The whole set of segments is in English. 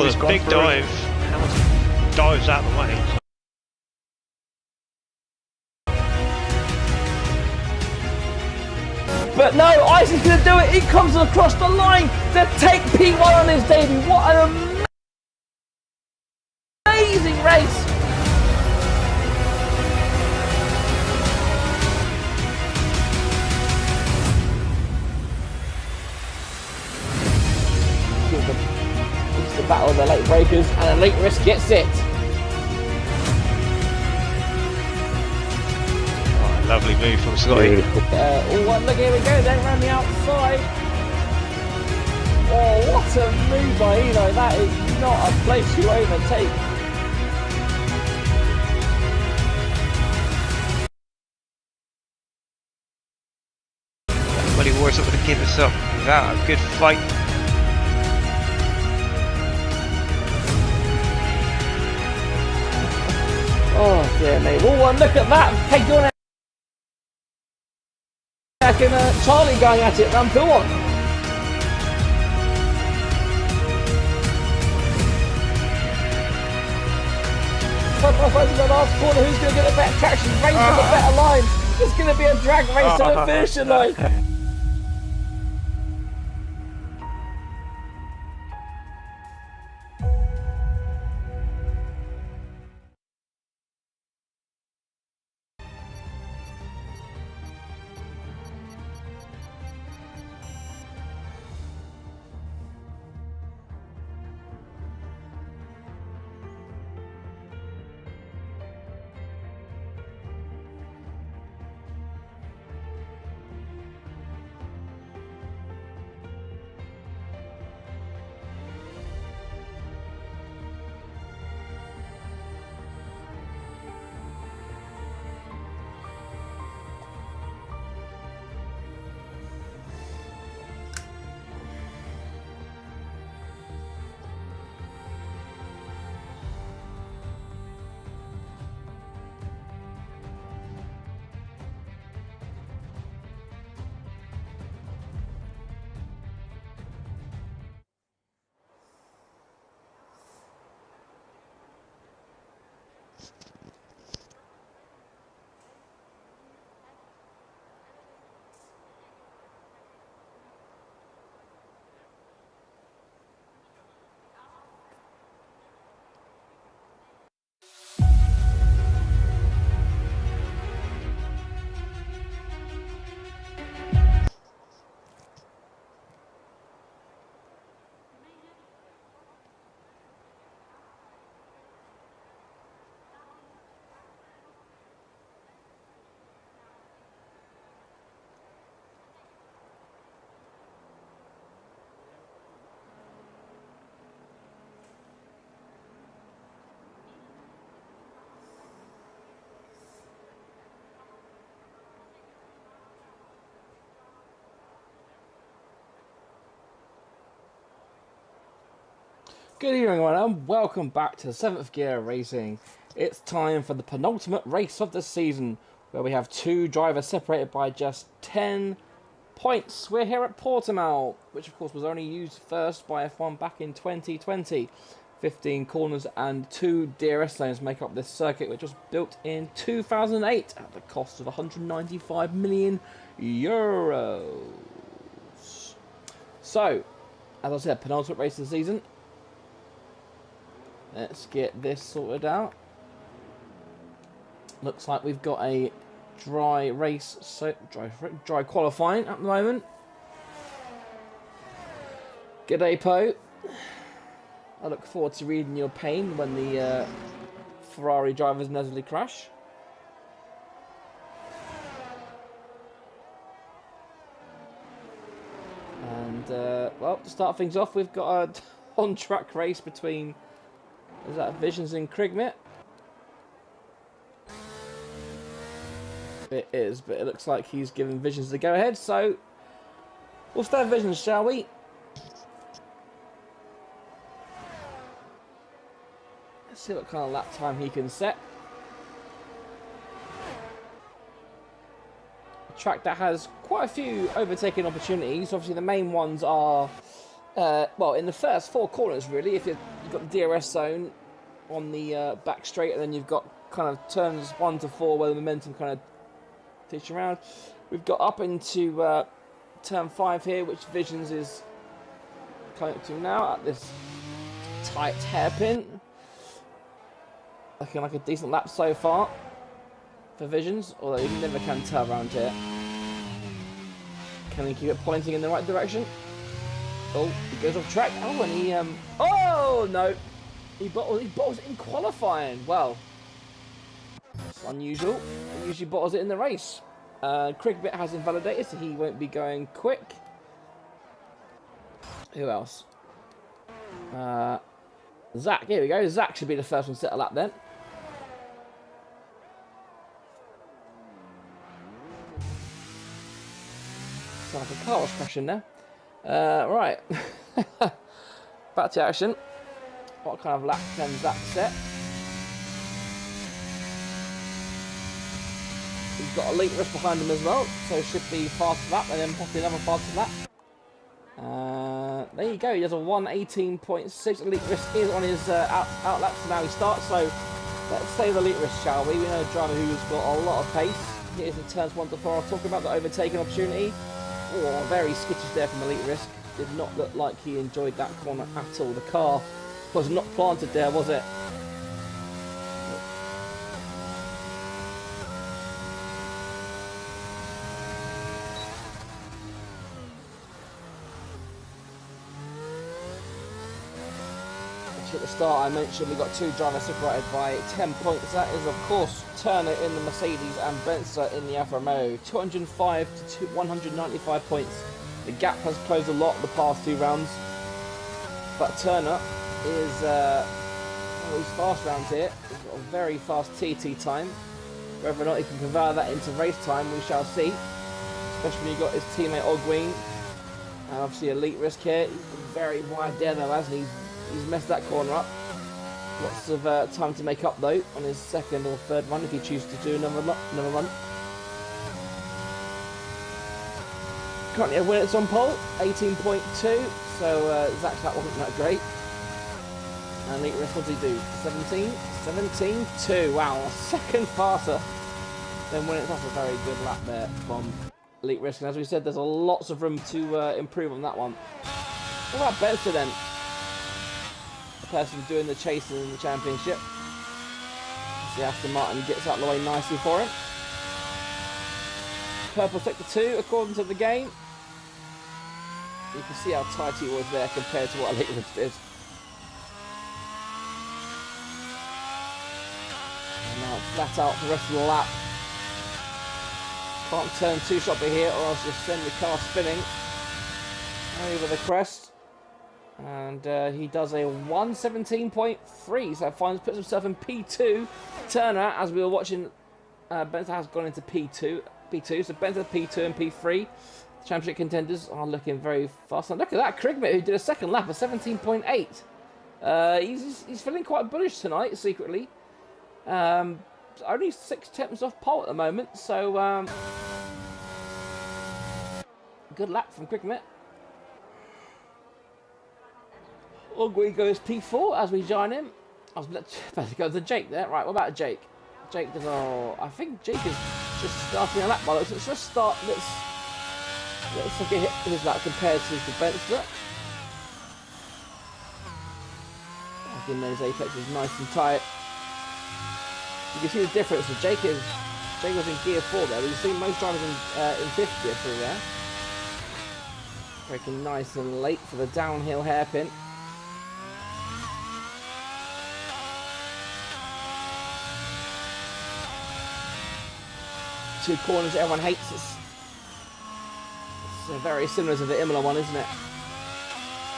this big dive. Hamilton dives out of the way. But no, Isaac's going to do it. He comes across the line to take P1 on his debut. What an amazing race. It's the battle of the late breakers, and Elite Risk gets it. Lovely move from Scotty. Look, here we go then, around the outside. Oh, what a move by Eno. That is not a place to overtake. Well, he was not going to give us up without a good fight. Oh, dear me. Oh, and look at that. Take your and Charlie going at it, round 2 on. In the last corner, who's going to get the better traction? Race on the better line. It's going to be a drag race to the finishing line. Good evening everyone and welcome back to 7th Gear Racing. It's time for the penultimate race of the season where we have 2 drivers separated by just 10 points. We're here at Portugal, which of course was only used first by F1 back in 2020. 15 corners and 2 DRS lanes make up this circuit, which was built in 2008 at the cost of 195 million euros. So, as I said, penultimate race of the season. Let's get this sorted out. Looks like we've got a dry race, so dry qualifying at the moment. G'day, Po. I look forward to reading your pain when the Ferrari drivers inevitably crash. And, well, to start things off, we've got a on-track race between... Is that Visions and Krigmit? It is, but it looks like he's giving Visions the go-ahead, so we'll start Visions, shall we? Let's see what kind of lap time he can set. A track that has quite a few overtaking opportunities. Obviously, the main ones are, well, in the first 4 corners, really. If you're you've got the DRS zone on the back straight, and then you've got kind of turns 1 to 4 where the momentum kind of teach around. We've got up into turn 5 here, which Visions is coming to now at this tight hairpin. Looking like a decent lap so far for Visions, although you never can tell around here. Can he keep it pointing in the right direction? Oh, he goes off track. Oh, and he oh no, he bottles it in qualifying. Well, it's unusual. He usually bottles it in the race. Crickbit has invalidated, so he won't be going quick. Who else? Zach, here we go. Zach should be the first one to set a lap then. Sound like a car was crashing there. Right. Back to action. What kind of lap can Zach set? He's got a late risk behind him as well, so should be fast lap and then possibly another fast lap. There you go, he does a 1:18.6. Elite risk is on his out lap, so now he starts. So let's save the elite risk, shall we? We know a driver who's got a lot of pace. Here's in turns 1 to 4. I'll talk about the overtaking opportunity. Oh, very skittish there from elite risk. Did not look like he enjoyed that corner at all. The car was not planted there, was it? At the start I mentioned we got 2 drivers separated by 10 points. That is of course Turner in the Mercedes and Benzer in the Alfa Romeo. 205 to 195 points. The gap has closed a lot the past 2 rounds, but Turner is he's fast round here. He's got a very fast TT time. Whether or not he can convert that into race time, we shall see. Especially when you've got his teammate Ogween and obviously elite risk here. He's very wide there though, hasn't he? He's messed that corner up. Lots of time to make up though on his 2nd or 3rd run if he chooses to do another run. Currently a winner on pole, 18.2. So Zach's lap wasn't that great. And Elite Risk, what did he do? 17? 17.2. Wow, a 2nd faster than when it's. That's a very good lap there from Elite Risk. And as we said, there's lots of room to improve on that one. What about Benster then? Person doing the chasing in the championship. See, Aston Martin gets out of the way nicely for him. Purple sector 2 according to the game. You can see how tight he was there compared to what Elite Risk did. And now flat out for the rest of the lap. Can't turn too sharply here or else just send the car spinning over the crest. And he does a 1:17.3, so puts himself in P2. Turner, as we were watching, Benzer has gone into P2, so Benzer P2 and P3. The championship contenders are looking very fast. And look at that, Krigmit, who did a 2nd lap of 17.8. He's feeling quite bullish tonight, secretly. Only 6 tenths off pole at the moment, so good lap from Krigmit. Ogwe goes P4 as we join him. I was about to go to Jake there. Right, what about Jake? Jake does. Oh, I think Jake is just starting a lap. Well, let's just start. Let's look at his lap compared to the Benzer. I think those apex is nice and tight. You can see the difference. So Jake was in gear 4 there. We've seen most drivers in 5th gear through there. Braking nice and late for the downhill hairpin. Two corners that everyone hates. It's very similar to the Imola one, isn't it?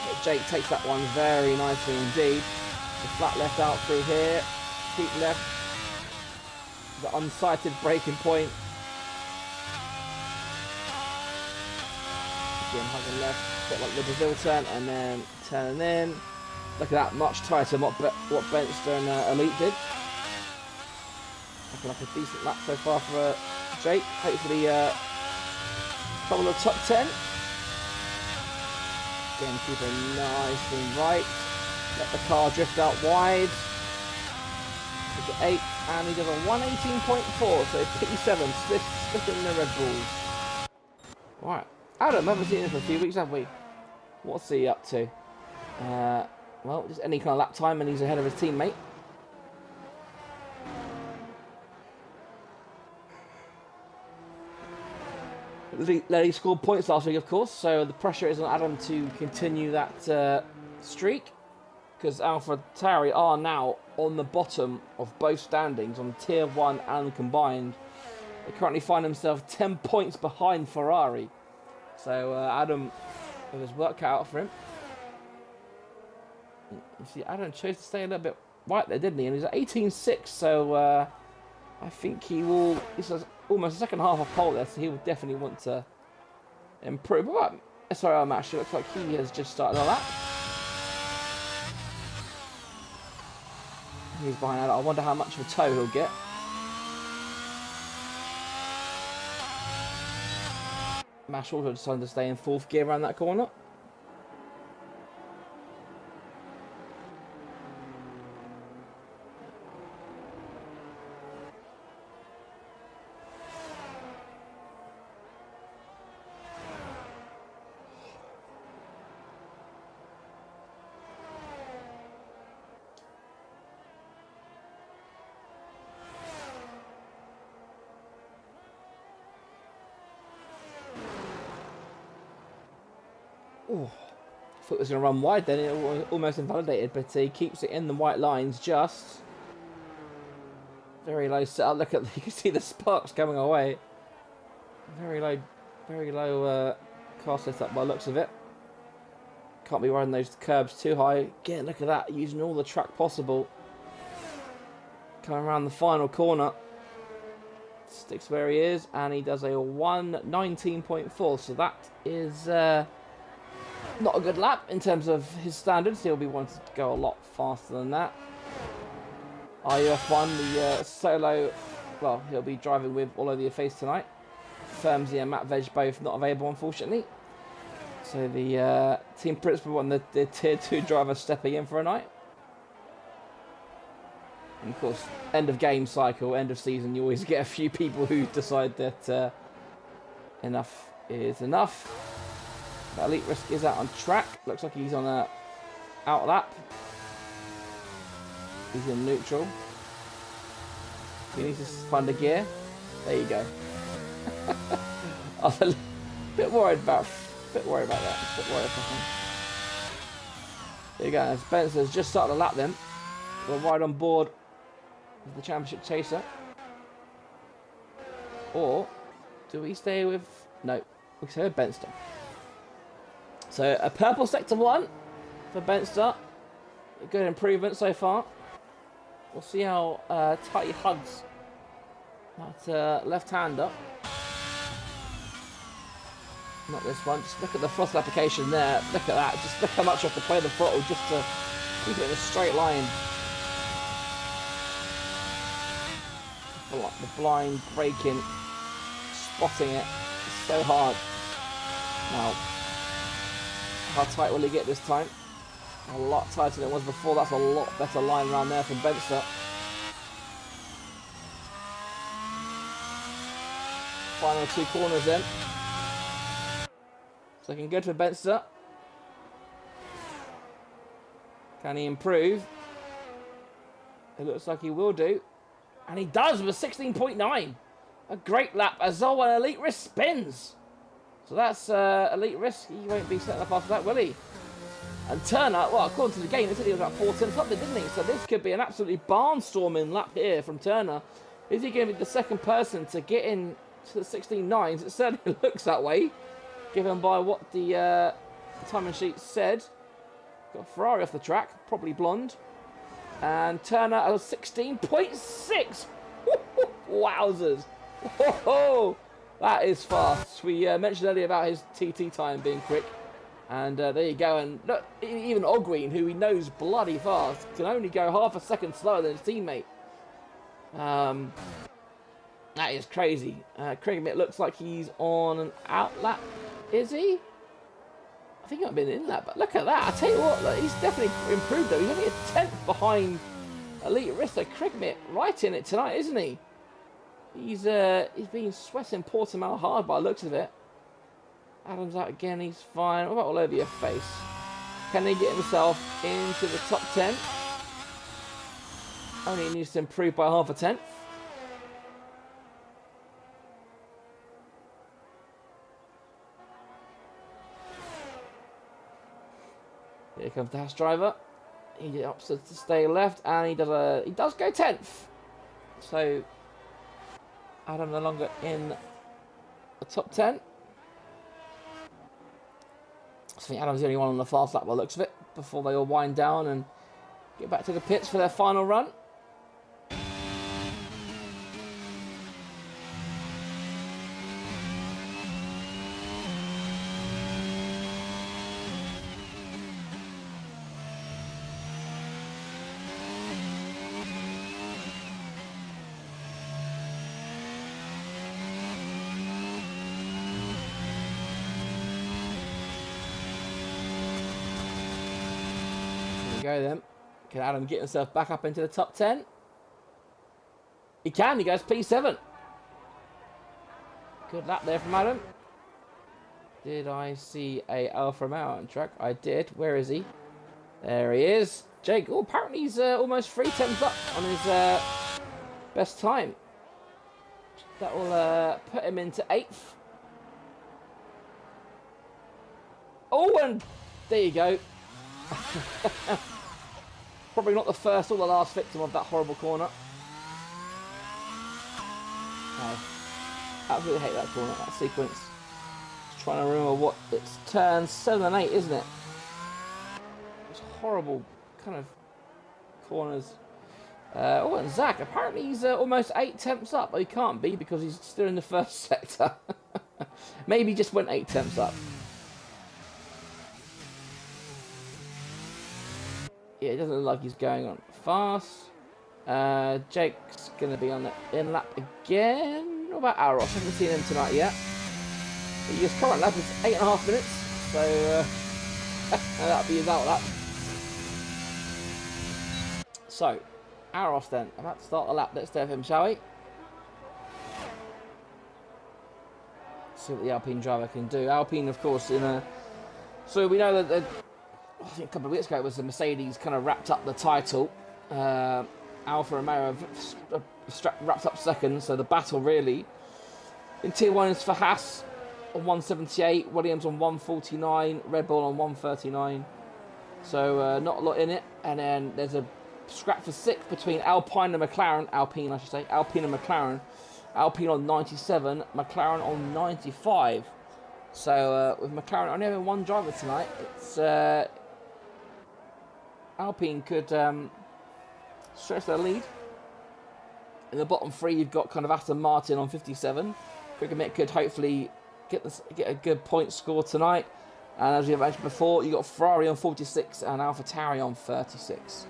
But Jake takes that one very nicely indeed. The flat left out through here. Keep left. The unsighted braking point. Again, hugging left. Bit like the Brazil turn and then turning in. Look at that, much tighter than what Benster and Elite did. Looking like a decent lap so far for Jake. Hopefully couple of top 10. Again, keep it nice and right. Let the car drift out wide. To the 8th, and he does a 118.4, so P7, splitting the Red Bulls. Right, Adam, haven't seen him for a few weeks, have we? What's he up to? Well, just any kind of lap time, and he's ahead of his teammate. He scored points last week, of course, so the pressure is on Adam to continue that streak, because AlphaTauri are now on the bottom of both standings on Tier 1 and combined. They currently find themselves 10 points behind Ferrari. So Adam, with his work cut out for him. You see, Adam chose to stay a little bit right there, didn't he? And he's at 18.6, so I think he will... This is almost the second half of pole there, so he will definitely want to improve. But SRL actually looks like he has just started a lap. He's behind Adam. I wonder how much of a tow he'll get. Mash also decided to stay in 4th gear around that corner. Ooh, thought it was going to run wide then, it almost invalidated, but he keeps it in the white lines just. Very low setup, look at, you can see the sparks coming away. Very low car setup by the looks of it. Can't be running those curbs too high. Again, look at that, using all the track possible. Coming around the final corner. Sticks where he is, and he does a 119.4, so that is... not a good lap in terms of his standards. He'll be wanting to go a lot faster than that. RUF1, the solo, well, he'll be driving with all over your face tonight. Firmsy and Matt Veg both not available, unfortunately. So the team principal and the tier 2 driver stepping in for a night. And of course, end of game cycle, end of season, you always get a few people who decide that enough is enough. But Elite Risk is out on track. Looks like he's on a out lap. He's in neutral. He needs to find a gear. There you go. I was a bit worried about that. Bit worried about him. There you go. Spencer's just started a lap then. We're right on board with the championship chaser. Or do we stay with? No, we stay with Benster. So a purple sector 1 for Benster. A good improvement so far. We'll see how tight he hugs that left-hander. Not this one. Just look at the throttle application there. Look at that. Just look how much you have to play the throttle just to keep it in a straight line. The blind braking, spotting it. It's so hard. Now, how tight will he get this time? A lot tighter than it was before. That's a lot better line around there from Benster. Final 2 corners then. So looking good for Benster. Can he improve? It looks like he will do. And he does with a 16.9. A great lap as well when Elite Risk spins. So that's Elite Risk. He won't be setting up after that, will he? And Turner, well, according to the game, they said he was about 4 something, didn't he? So this could be an absolutely barnstorming lap here from Turner. Is he going to be the second person to get in to the 16.9s? It certainly looks that way, given by what the timing sheet said. Got Ferrari off the track, probably blonde. And Turner at 16.6. Wowzers. Whoa, that is fast. We mentioned earlier about his TT time being quick. And there you go. And look, even Ogween, who he knows bloody fast, can only go half a second slower than his teammate. That is crazy. Kriegmit looks like he's on an out lap. Is he? I think I've been in that, but look at that. I tell you what, look, he's definitely improved though. He's only a 10th behind Elite Risk. So Crickmit right in it tonight, isn't he? He's been sweating Portimao hard by the looks of it. Adam's out again, he's fine. What about all over your face? Can he get himself into the top 10? Only needs to improve by half a tenth. Here comes the Haas driver. He opts to stay left, and he does go 10th. So Adam no longer in the top 10. I think Adam's the only one on the fast lap by the looks of it, before they all wind down and get back to the pits for their final run. Go then. Can Adam get himself back up into the top 10? He can. He goes P7. Good lap there from Adam. Did I see a Alfa Romeo on track? I did. Where is he? There he is. Jake. Oh, apparently he's almost 3 tenths up on his best time. That will put him into 8th. Oh, and there you go. Probably not the first or the last victim of that horrible corner. No. Absolutely hate that corner, that sequence. Just trying to remember what it's turn 7 and 8, isn't it? It's horrible kind of corners. Oh, and Zach, apparently he's almost 8 tenths up. But he can't be because he's still in the first sector. Maybe he just went 8 tenths up. Yeah, it doesn't look like he's going on fast. Jake's going to be on the in lap again. What about Aros? I haven't seen him tonight yet. His current lap is 8.5 minutes. So that'll be his out lap. So, Aros then. About to start the lap. Let's do him, shall we? See what the Alpine driver can do. Alpine, of course, in a... So we know that... I think a couple of weeks ago it was the Mercedes kind of wrapped up the title. Alfa Romeo wrapped up second, so the battle really in Tier 1 is for Haas on 178, Williams on 149, Red Bull on 139. So not a lot in it. And then there's a scrap for 6th between Alpine and McLaren. Alpine, I should say. Alpine and McLaren. Alpine on 97, McLaren on 95. So with McLaren only having one driver tonight, it's... Alpine could stretch their lead. In the bottom 3, you've got kind of Aston Martin on 57. Crickmit could hopefully get a good point score tonight. And as we mentioned before, you've got Ferrari on 46 and AlphaTauri on 36.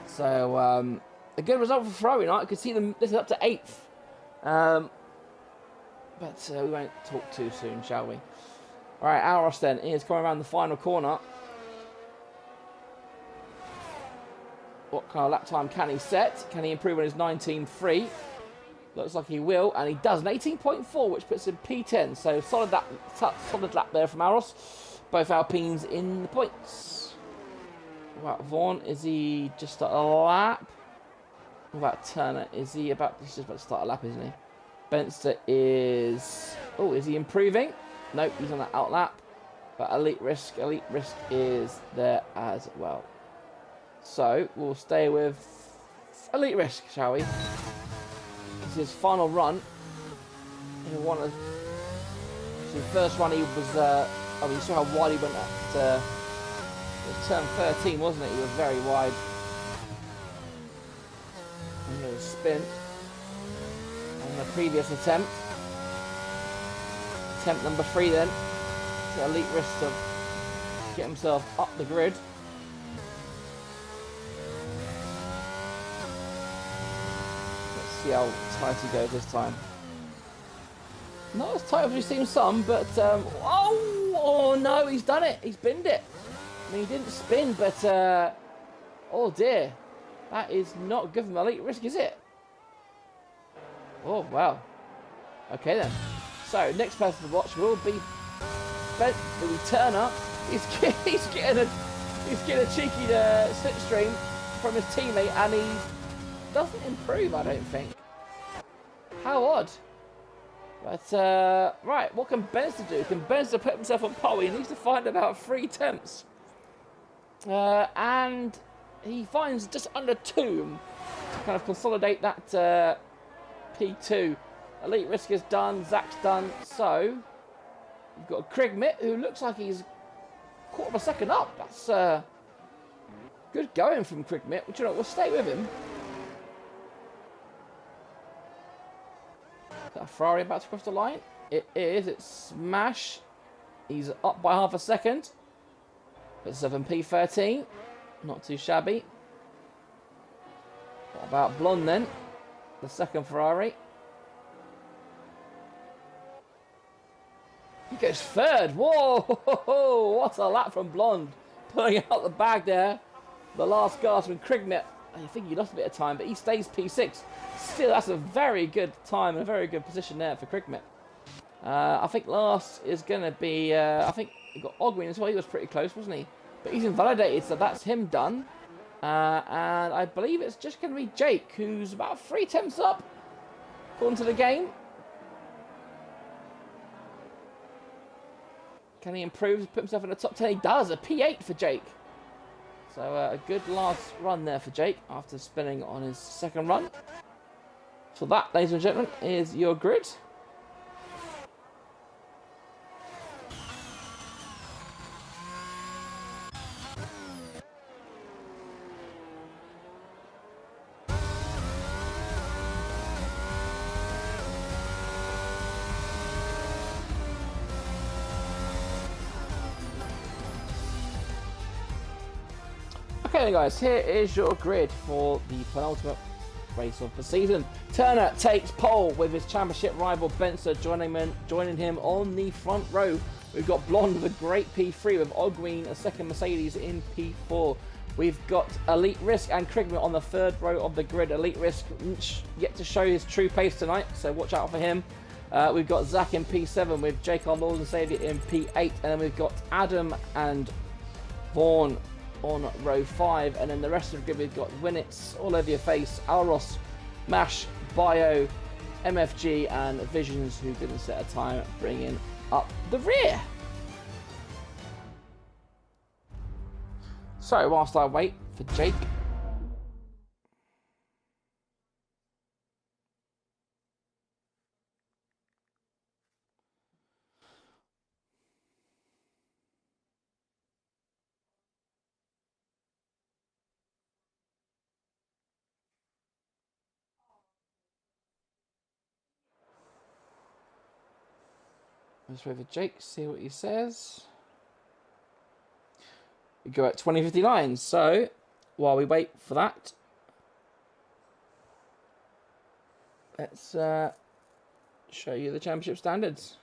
So a good result for Ferrari tonight. I could see them lifted up to 8th. But we won't talk too soon, shall we? Alright, Aros then is coming around the final corner. What kind of lap time can he set? Can he improve on his 19.3? Looks like he will, and he does. An 18.4, which puts him P10. So solid lap there from Aros. Both Alpines in the points. What about Vaughan? Is he just started a lap? What about Turner? He's just about to start a lap, isn't he? Benster is... Oh, is he improving? Nope, he's on that out lap. But Elite Risk is there as well. So, we'll stay with Elite Risk, shall we? This is his final run. He'll want to... The first run he was... you saw how wide he went at... turn 13, wasn't it? He was very wide. And a spin. On the previous attempt. Attempt number 3 then. To Elite Risk to get himself up the grid. See how tight he goes this time. Not as tight as we've seen some, but oh, Oh no, he's done it. He's binned it. I mean, he didn't spin, but oh dear, that is not good from Elite Risk, is it? Oh wow. Okay then. So next person to watch will be Turner. He's getting a cheeky slipstream from his teammate, and he doesn't improve, I don't think. How odd. But right, what can Benster do? Can Benster put himself on pole? He needs to find about 3 attempts, and he finds just under 2 to kind of consolidate that P2. Elite Risk is done. Zach's done. So you've got Krigmit, who looks like he's quarter of a second up. That's good going from Krigmit. But you know, we'll stay with him. Is that a Ferrari about to cross the line? It is. It's smash. He's up by half a second. But 7P13. Not too shabby. What about Blonde then? The second Ferrari. He goes third. Whoa! What a lap from Blonde. Pulling out the bag there. The last gasp from Krigmit. I think he lost a bit of time, but he stays P6. Still, that's a very good time and a very good position there for Krigmit. I think last is going to be... I think he got Ogwin as well. He was pretty close, wasn't he? But he's invalidated, so that's him done. And I believe it's just going to be Jake, who's about 3 attempts up, according to the game. Can he improve, put himself in the top 10? He does, a P8 for Jake. So a good last run there for Jake after spinning on his second run. So that, ladies and gentlemen, is your grid. Okay then guys, here is your grid for the penultimate race of the season. Turner takes pole with his championship rival Benser joining him on the front row. We've got Blonde with a great P3 with Ogween, a second Mercedes in P4. We've got Elite Risk and Krigman on the third row of the grid. Elite Risk yet to show his true pace tonight, so watch out for him. We've got Zach in P7 with Jake on Lord and Saviour in P8, and then we've got Adam and Vaughn on row 5, and then the rest of the grid we've got Winnits, All Over Your Face, Alros, Mash, Bio, MFG and Visions, who didn't set a time, bringing up the rear. So whilst I wait for Jake, let's wait for Jake, see what he says. We go at 20:59, so while we wait for that, let's show you the championship standards.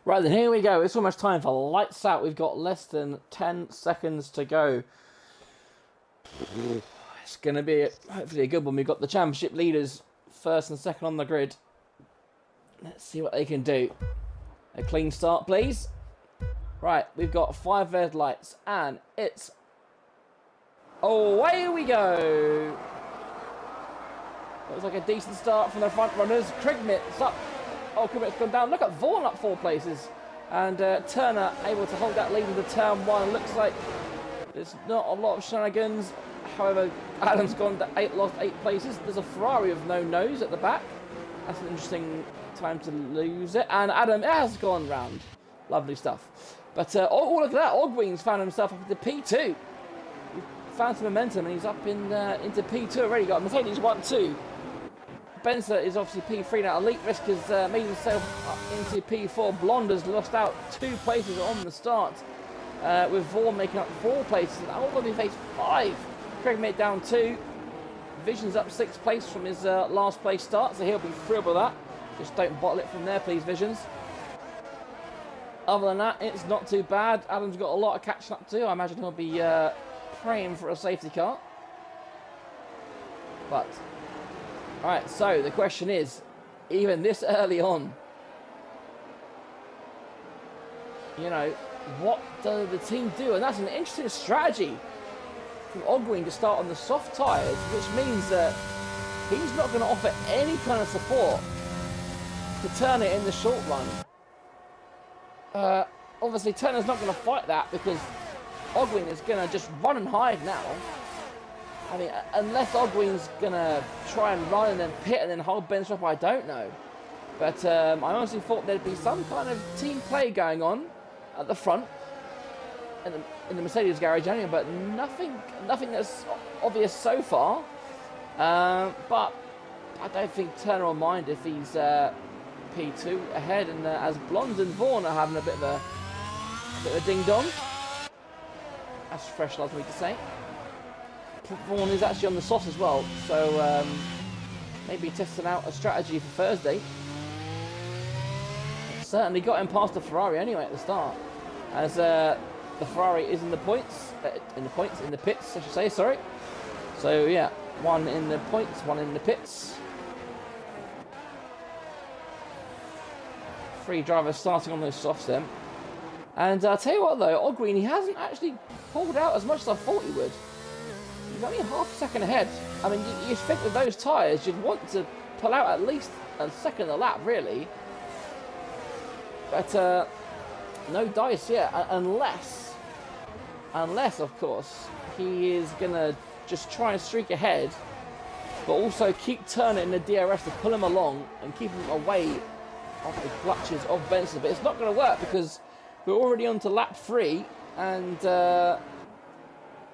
Right then, here we go. It's almost time for lights out. We've got less than 10 seconds to go. It's going to be hopefully a good one. We've got the championship leaders first and second on the grid. Let's see what they can do. A clean start, please. Right, we've got 5 red lights, and it's away we go. Looks like a decent start from the front runners. Krigmit's up. Oh, Krigmit's gone down. Look at Vaughan up 4 places. And Turner able to hold that lead into turn 1. Looks like there's not a lot of shenanigans. However, Adam's gone to lost 8 places. There's a Ferrari with no nose at the back. That's an interesting time to lose it. And Adam has gone round. Lovely stuff. But, oh, look at that. Ogween's found himself up into P2. He found some momentum and he's up into P2 already. Got Mercedes 1-2. Benzer is obviously P3 now. Elite Risk has made himself up into P4. Blonde has lost out 2 places on the start. With Vaughan making up 4 places. And Albany faced 5. Craig made down 2. Vision's up 6 places from his last place start. So he'll be thrilled with that. Just don't bottle it from there, please, Visions. Other than that, it's not too bad. Adam's got a lot of catching up to. I imagine he'll be praying for a safety car. But... Alright, so the question is, even this early on, you know, what does the team do? And that's an interesting strategy from Ogween to start on the soft tyres, which means that he's not going to offer any kind of support to turn it in the short run. Obviously, Turner's not going to fight that because Ogween is going to just run and hide now. I mean, unless Ogween's going to try and run and then pit and then hold Benz up, I don't know. But I honestly thought there'd be some kind of team play going on at the front in the Mercedes garage anyway, but nothing that's obvious so far. But I don't think Turner will mind if he's P2 ahead, and as Blonde and Vaughan are having a bit of a ding-dong. That's fresh, last week to say. Vaughan is actually on the sauce as well, so maybe testing out a strategy for Thursday. It certainly got him past the Ferrari anyway at the start, as the Ferrari is in the pits, I should say. Sorry. So yeah, 1 in the points, 1 in the pits. 3 drivers starting on those softs then. And I'll tell you what though, Ogween, he hasn't actually pulled out as much as I thought he would. He's only half a second ahead. I mean, you think with those tyres, you'd want to pull out at least a second a lap, really. But no dice yet, unless, of course, he is going to just try and streak ahead, but also keep turning the DRS to pull him along and keep him away of the clutches of Benson. But it's not going to work because we're already on to lap 3 and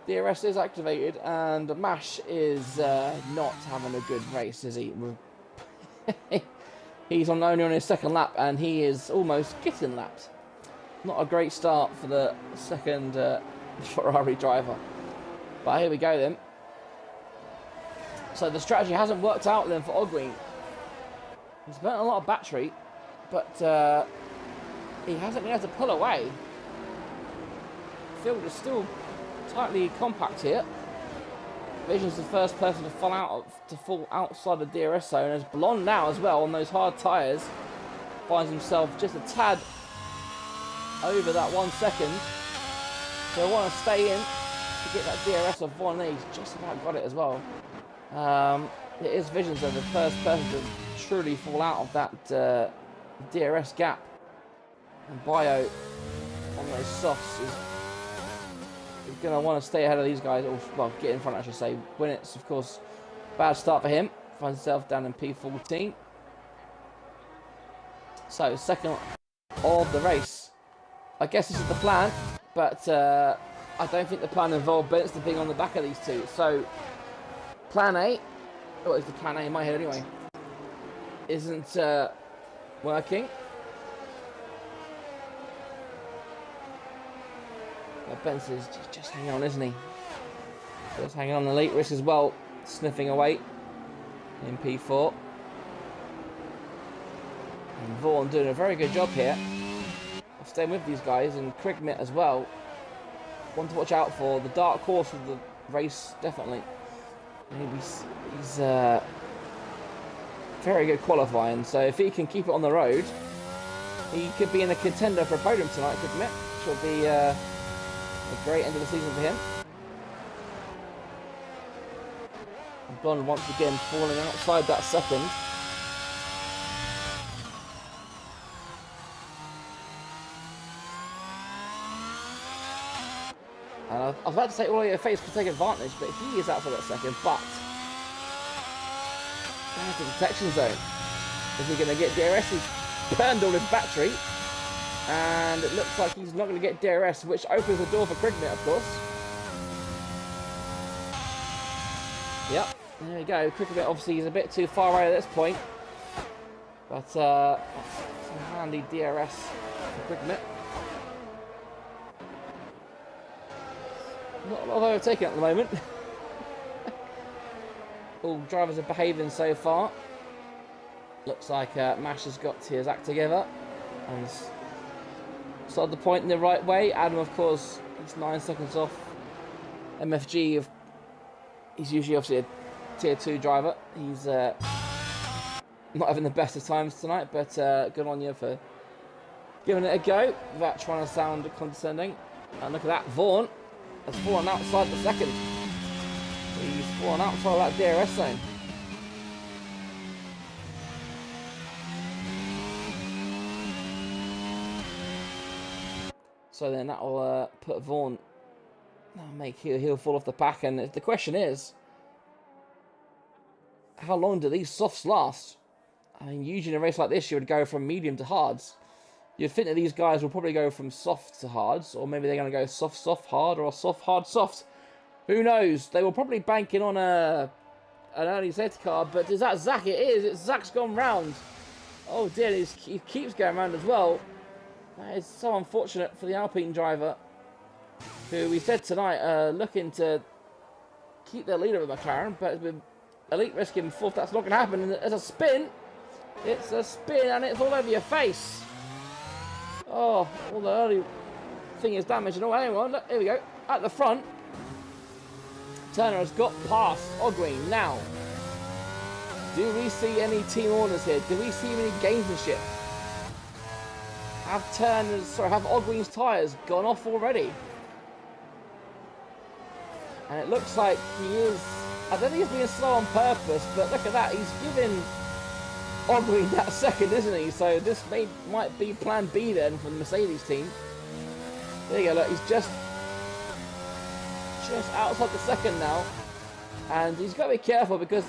DRS is activated and Mash is not having a good race, is he? He's only on his second lap and he is almost getting lapped. Not a great start for the second Ferrari driver. But here we go then. So the strategy hasn't worked out then for Ogween. He's burnt a lot of battery, but he hasn't been able to pull away. Field is still tightly compact here. Vision's the first person to fall outside the DRS zone. As Blonde now as well on those hard tyres finds himself just a tad over that 1 second. So I want to stay in to get that DRS of Vaughan. He's just about got it as well. It is Vision's the first person to truly fall out of that DRS gap. And Bio on those softs is going to want to stay ahead of these guys, or well, get in front I should say. Winnett's of course bad start for him, finds himself down in P14. So second of the race. I guess this is the plan, but I don't think the plan involved Benson being on the back of these two. So plan A, or is the plan A in my head anyway, isn't working. But Benson's just hanging on, isn't he? Just hanging on. The late risk as well, sniffing away in P4. And Vaughan doing a very good job here. staying with these guys, and Krigmit as well. One to watch out for. The dark horse of the race, definitely. He's very good qualifying, so if he can keep it on the road, he could be in a contender for a podium tonight, Krigmit, which will be a great end of the season for him. Blonde once again falling outside that second. And I was about to say all your face could take advantage, but he is outside that second. But there's the protection zone. Is he going to get DRS? He's burned all his battery, and it looks like he's not going to get DRS, which opens the door for Krigmit, of course. Yep, there you go. Krigmit obviously is a bit too far away at this point, but that's some handy DRS for Krigmit. Not a lot of overtaking at the moment. All drivers are behaving so far. Looks like Mash has got his act together and started the point in the right way. Adam, of course, he's 9 seconds off. MFG, he's usually obviously a tier 2 driver. He's not having the best of times tonight, but good on you for giving it a go without trying to sound condescending. And look at that, Vaughan has fallen outside the second. He's fallen outside that DRS zone. So then that will put Vaughan, he'll fall off the pack. And the question is, how long do these softs last? I mean, usually in a race like this, you would go from medium to hards. You'd think that these guys will probably go from soft to hards, or maybe they're going to go soft, soft, hard, or soft, hard, soft. Who knows? They were probably banking on an early safety car, but is that Zach? It is. Zach's gone round. Oh dear, he keeps going round as well. That is so unfortunate for the Alpine driver, who we said tonight looking to keep their leader with McLaren, but with Elite risking fourth, that's not going to happen. And there's a spin. It's a spin, and it's all over your face. Oh, all the early thing is damaged. And oh, hang on, look, here we go. At the front, Turner has got past Ogween. Now, do we see any team orders here? Do we see any gamesmanship? Have Ogween's tyres gone off already? And it looks like he is, I don't think he's being slow on purpose, but look at that, he's giving Ogween that second, isn't he? So this might be plan B then for the Mercedes team. There you go, look, he's just outside the second now. And he's got to be careful because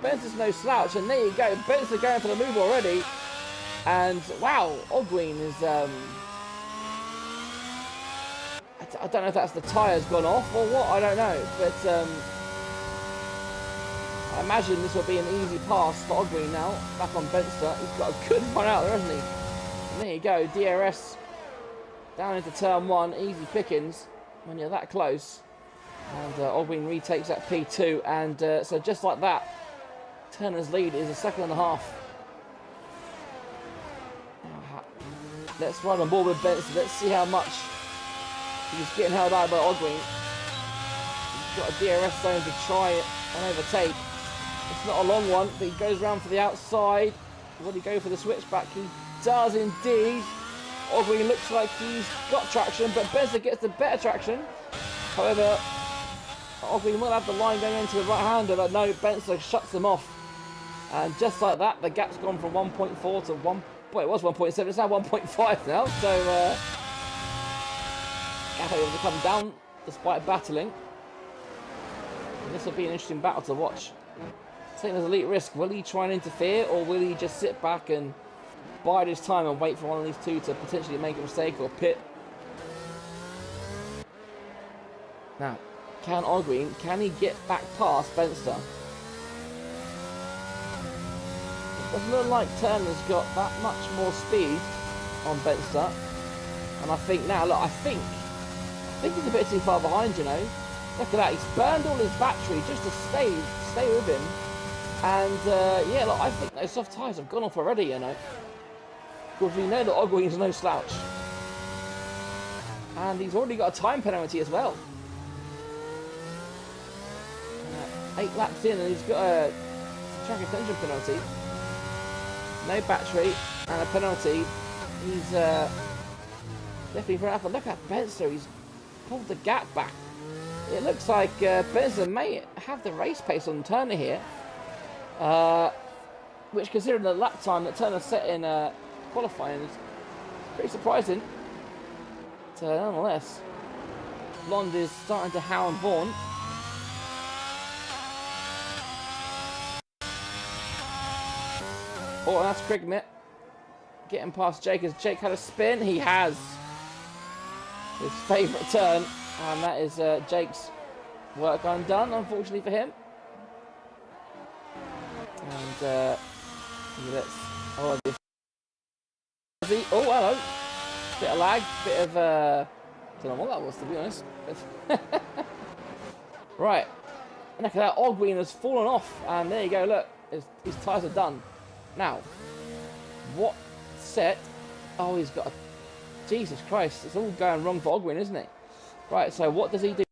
Benson's no slouch, and there you go, Benson going for the move already. And wow, Ogween is, I don't know if that's the tyres gone off or what, I don't know. But I imagine this will be an easy pass for Ogween now. Back on Benster. He's got a good run out there, hasn't he? And there you go, DRS down into turn 1. Easy pickings when you're that close. And Ogween retakes that P2. And so just like that, Turner's lead is a second and a half. Let's run on board with Benson. Let's see how much he's getting held out by Ogween. He's got a DRS zone to try and overtake. It's not a long one, but he goes round for the outside. Will he go for the switchback? He does indeed. Ogween looks like he's got traction, but Benson gets the better traction. However, Ogween will have the line going into the right-hander, but no, Benson shuts him off. And just like that, the gap's gone from 1.4 to 1. Well, it was 1.7, it's now 1.5 now, so Gap able to come down despite battling. And this will be an interesting battle to watch. Taking his elite risk, will he try and interfere, or will he just sit back and bide his time and wait for one of these two to potentially make a mistake or pit? Now, can he get back past Benster? It doesn't look like Turner's got that much more speed on Benster. And I think now, look, I think he's a bit too far behind, you know. Look at that, he's burned all his battery just to stay with him. And yeah, look, I think those soft tyres have gone off already, you know. Because we know that Ogween's no slouch. And he's already got a time penalty as well. 8 laps in and he's got a track attention penalty. No battery and a penalty. He's definitely run up. And look at Benzer, he's pulled the gap back. It looks like Benzer may have the race pace on Turner here. Which, considering the lap time that Turner set in qualifying, is pretty surprising. But nonetheless, Blonde is starting to hound Vaughan. Oh, that's Krigmit getting past Jake. As Jake had a spin, he has his favourite turn, and that is Jake's work undone, unfortunately for him. And oh, hello. Bit of lag, bit of don't know what that was, to be honest. Right, and look at that. Ogween has fallen off, and there you go. Look, his tyres are done. Now, what set? Oh, he's got a... Jesus Christ, it's all going wrong for Ogween, isn't it? Right, so what does he do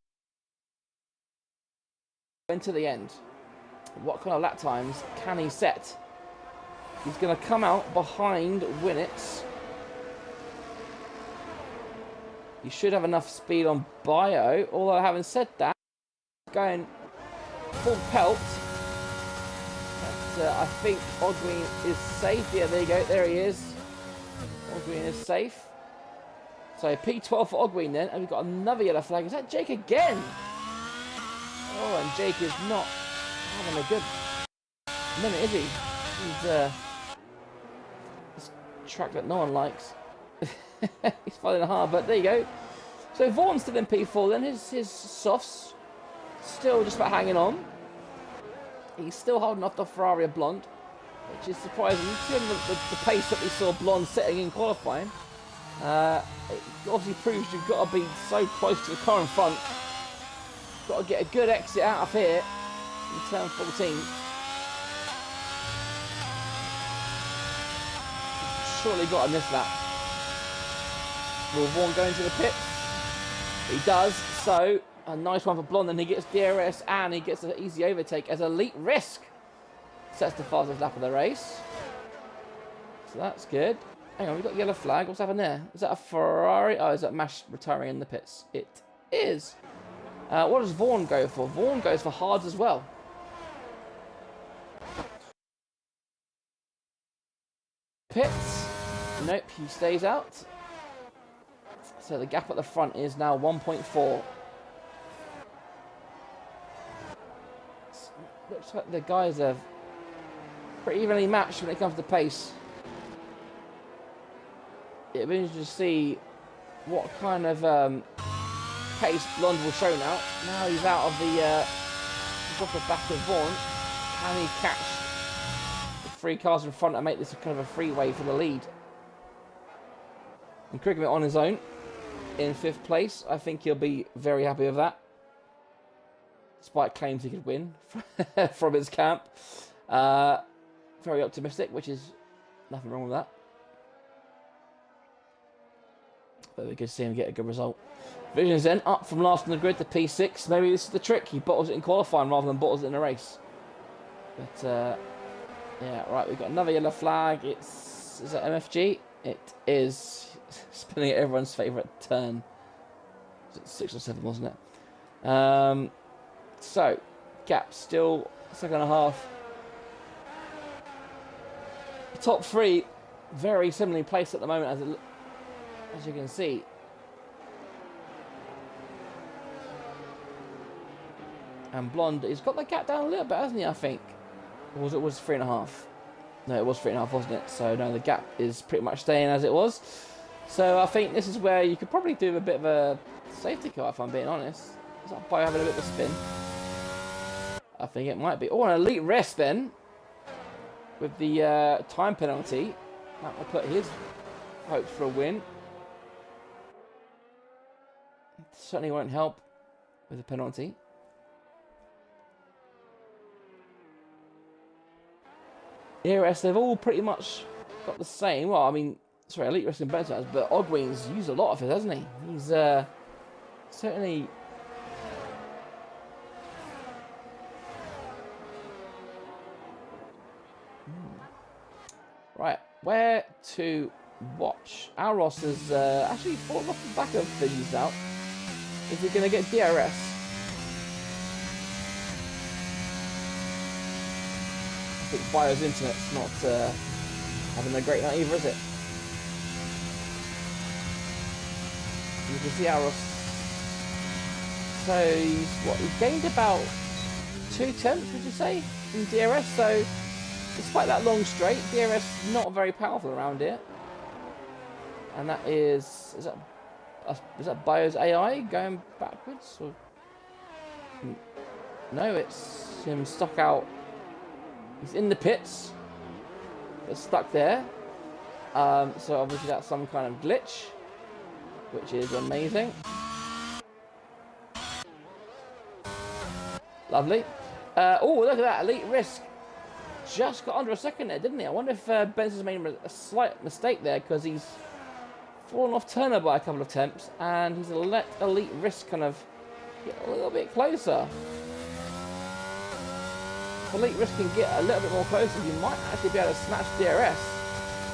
into the end? What kind of lap times can he set? He's going to come out behind Winnets. He should have enough speed on Bio, although having said that, going full pelt. I think Ogween is safe. Yeah, there you go. There he is. Ogween is safe. So P12 for Ogween then. And we've got another yellow flag. Is that Jake again? Oh, and Jake is not having a good minute, is he? He's this track that no one likes. He's finding it hard, but there you go. So Vaughan's still in P4 then. His softs still just about hanging on. He's still holding off the Ferrari of Blonde, which is surprising, considering the pace that we saw Blonde setting in qualifying. It obviously proves you've got to be so close to the car in front. Got to get a good exit out of here in turn 14. Surely got to miss that. Will Vaughan go into the pits? He does, so a nice one for Blonde, and he gets DRS and he gets an easy overtake as Elite Risk sets the fastest lap of the race. So that's good. Hang on, we've got a yellow flag. What's happened there? Is that a Ferrari? Oh, is that Mash retiring in the pits? It is. What does Vaughan go for? Vaughan goes for hards as well. Pits. Nope, he stays out. So the gap at the front is now 1.4. Looks like the guys are pretty evenly matched when it comes to pace. It'll be interesting to see what kind of pace Blonde will show now. Now he's out of the back of Vaughan. Can he catch the 3 cars in front and make this a kind of a freeway for the lead? And Krigmit on his own in 5th place. I think he'll be very happy with that, despite claims he could win from his camp. Very optimistic, which is nothing wrong with that. But we could see him get a good result. Visions then up from last on the grid to P6. Maybe this is the trick. He bottles it in qualifying rather than bottles it in a race. But yeah, right. We've got another yellow flag. Is that MFG? It is. Spinning at everyone's favourite turn. Was it 6 or 7, wasn't it? So gap still 2.5. The top 3 very similarly placed at the moment, as you can see. And Blonde, he's got the gap down a little bit, hasn't he, I think? Or was it 3.5? No, it was 3.5, wasn't it? So no, the gap is pretty much staying as it was. So I think this is where you could probably do a bit of a safety car, if I'm being honest. Is that by having a bit of a spin? I think it might be. Oh, an Elite Rest then. With the time penalty. That will put his hopes for a win. Certainly won't help with the penalty. DRS, they've all pretty much got the same. Well, I mean, sorry, Elite Risk and Benz has, but Ogween's used a lot of it, hasn't he? He's certainly. Right, where to watch? Alros has actually fallen off the back of things now. Is he going to get DRS? I think Bio's internet's not having a great night either, is it? You can see Alros. So he gained about 2/10, would you say, in DRS? So despite that long straight, DRS not very powerful around here. And that is that Bio's AI going backwards? Or? No, it's him stuck out. He's in the pits, but stuck there. So obviously that's some kind of glitch, which is amazing. Lovely. Oh, look at that. Elite Risk just got under a second there, didn't he? I wonder if Benson's made a slight mistake there, because he's fallen off Turner by a couple of attempts, and he's let Elite Risk kind of get a little bit closer. If Elite Risk can get a little bit more closer, you might actually be able to snatch DRS.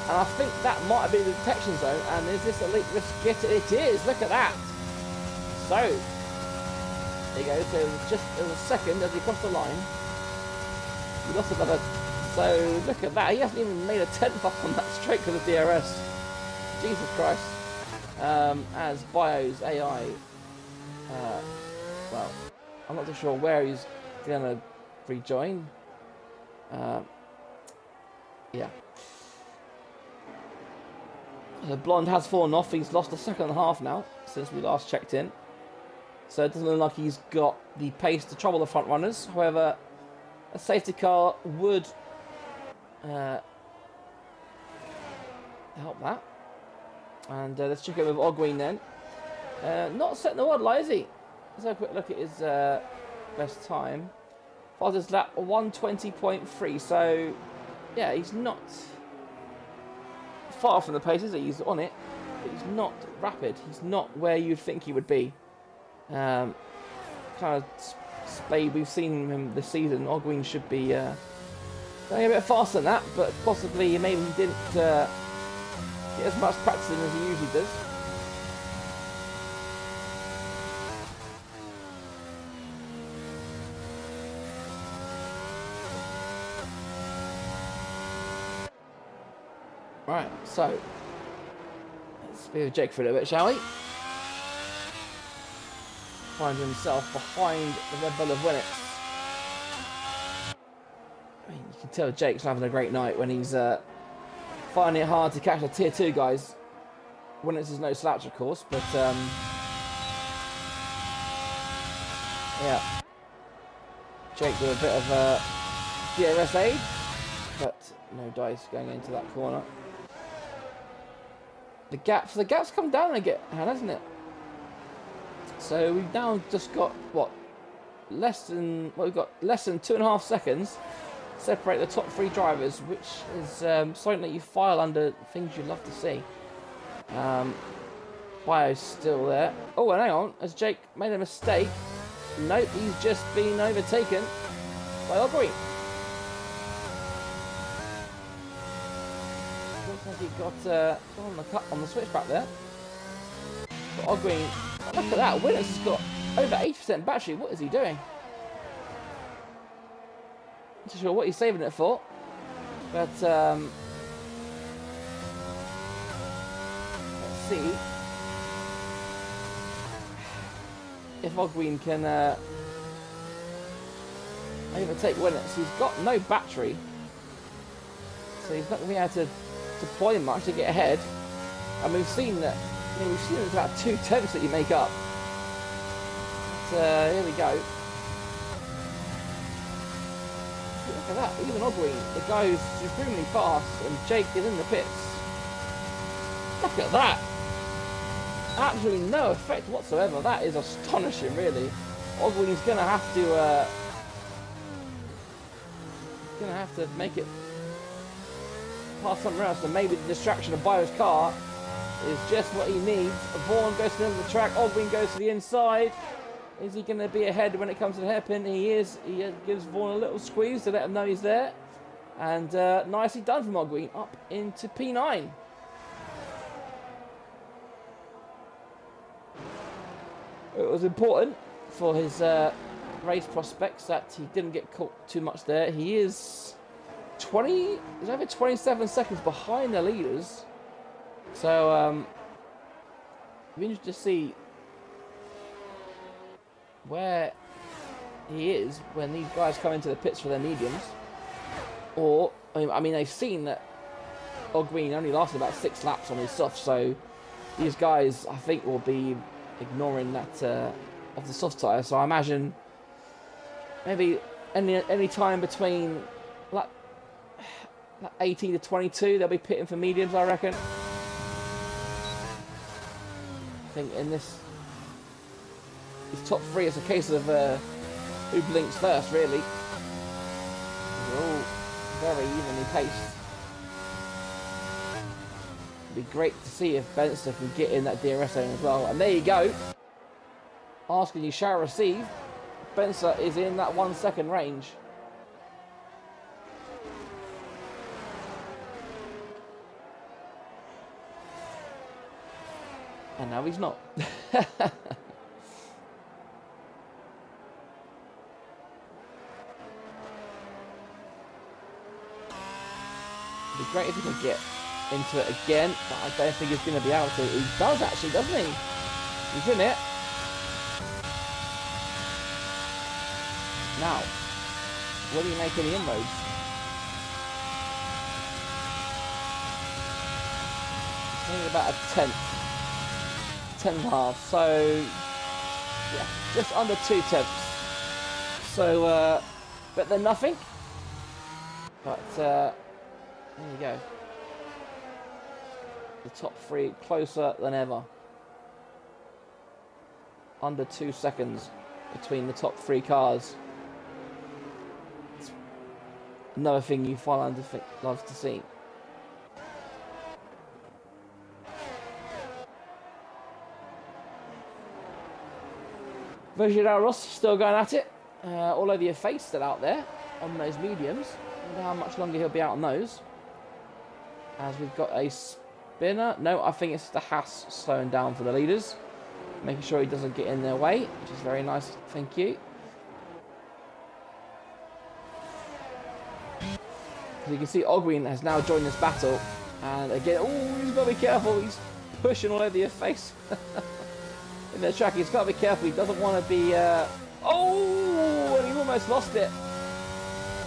And I think that might have been the detection zone. And is this Elite Risk get it? It is. Look at that. So there you go. So it was a second as he crossed the line. He lost another. So look at that. He hasn't even made a 10th up on that straight because of DRS. Jesus Christ. As Bio's AI. Well, I'm not too sure where he's gonna rejoin. Yeah. The Blonde has fallen off. He's lost a second and a half now since we last checked in. So it doesn't look like he's got the pace to trouble the front runners. However, a safety car would help that. And let's check it with Ogween then. Not setting the world light, is he? Let's have a quick look at his best time. Fastest lap 120.3. So yeah, he's not far from the pace, is he? He's on it, but he's not rapid. He's not where you'd think he would be. Kind of spade we've seen him this season. Ogween should be going a bit faster than that, but possibly maybe he didn't get as much practicing as he usually does. Right, so let's be with Jake for a little bit, shall we? Find himself behind the Red Bull of Winnets. I mean, you can tell Jake's having a great night when he's finding it hard to catch the tier 2 guys. Winnets is no slouch, of course, but yeah. Jake with a bit of DRS aid, but no dice going into that corner. The gap's come down again, hasn't it? So we've now just got we've got less than 2.5 seconds to separate the top 3 drivers, which is something that you file under things you love to see. Bio's still there. Oh, and hang on, has Jake made a mistake? Nope, he's just been overtaken by Aubrey. Looks like he got on the cut on the switchback there. But Ogween, look at that, Winners has got over 80% battery. What is he doing? Not sure what he's saving it for. But let's see if Ogween can overtake Winners. He's got no battery, so he's not going to be able to deploy much to get ahead. And we've seen that. I mean, we've seen it's about 2 tenths that you make up. But, here we go. Look at that, even Ogween, it goes supremely fast, and Jake is in the pits. Look at that! Absolutely no effect whatsoever. That is astonishing, really. Ogween's gonna have to make it past somewhere else, and maybe the distraction of Bio's car is just what he needs. Vaughan goes to the end of the track, Ogwin goes to the inside. Is he going to be ahead when it comes to the hairpin? He is. He gives Vaughan a little squeeze to let him know he's there. And nicely done from Ogwin, up into P9. It was important for his race prospects that he didn't get caught too much there. He is he's over 27 seconds behind the leaders. So, it'll be interesting to see where he is when these guys come into the pits for their mediums. Or, I mean, they've seen that Ogwin only lasted about 6 laps on his soft, so these guys, I think, will be ignoring that of the soft tyre. So I imagine maybe any time between like 18 to 22, they'll be pitting for mediums, I reckon. I think in this top 3, it's a case of who blinks first, really. They're all very evenly paced. It'd be great to see if Benster can get in that DRS zone as well. And there you go. Asking you shall receive. Benster is in that 1 second range. And now he's not. It'd be great if he could get into it again, but I don't think he's going to be able to. He does actually, doesn't he? He's in it. Now, will he make any inroads? He's only about a tenth. 10.5, so yeah, just under 2 tenths. So, but they're nothing. But there you go. The top 3 closer than ever. Under 2 seconds between the top 3 cars. It's another thing you find love to see. Virgil Ross still going at it. All over your face, still out there on those mediums. I wonder how much longer he'll be out on those. As we've got a spinner. No, I think it's the Haas slowing down for the leaders. Making sure he doesn't get in their way, which is very nice. Thank you. As you can see, Ogwin has now joined this battle. And again, oh, he's got to be careful. He's pushing all over your face. In the track, he's got to be careful. He doesn't want to be. Oh, and he almost lost it.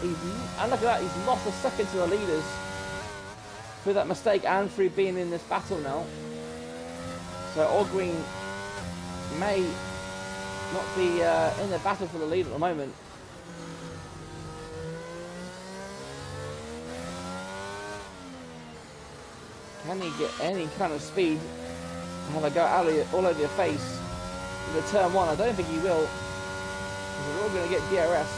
And look at that, he's lost a second to the leaders through that mistake and through being in this battle now. So Ogwin may not be in the battle for the lead at the moment. Can he get any kind of speed? Have a go out of all over your face in the turn 1? I don't think he will. We're all going to get DRS.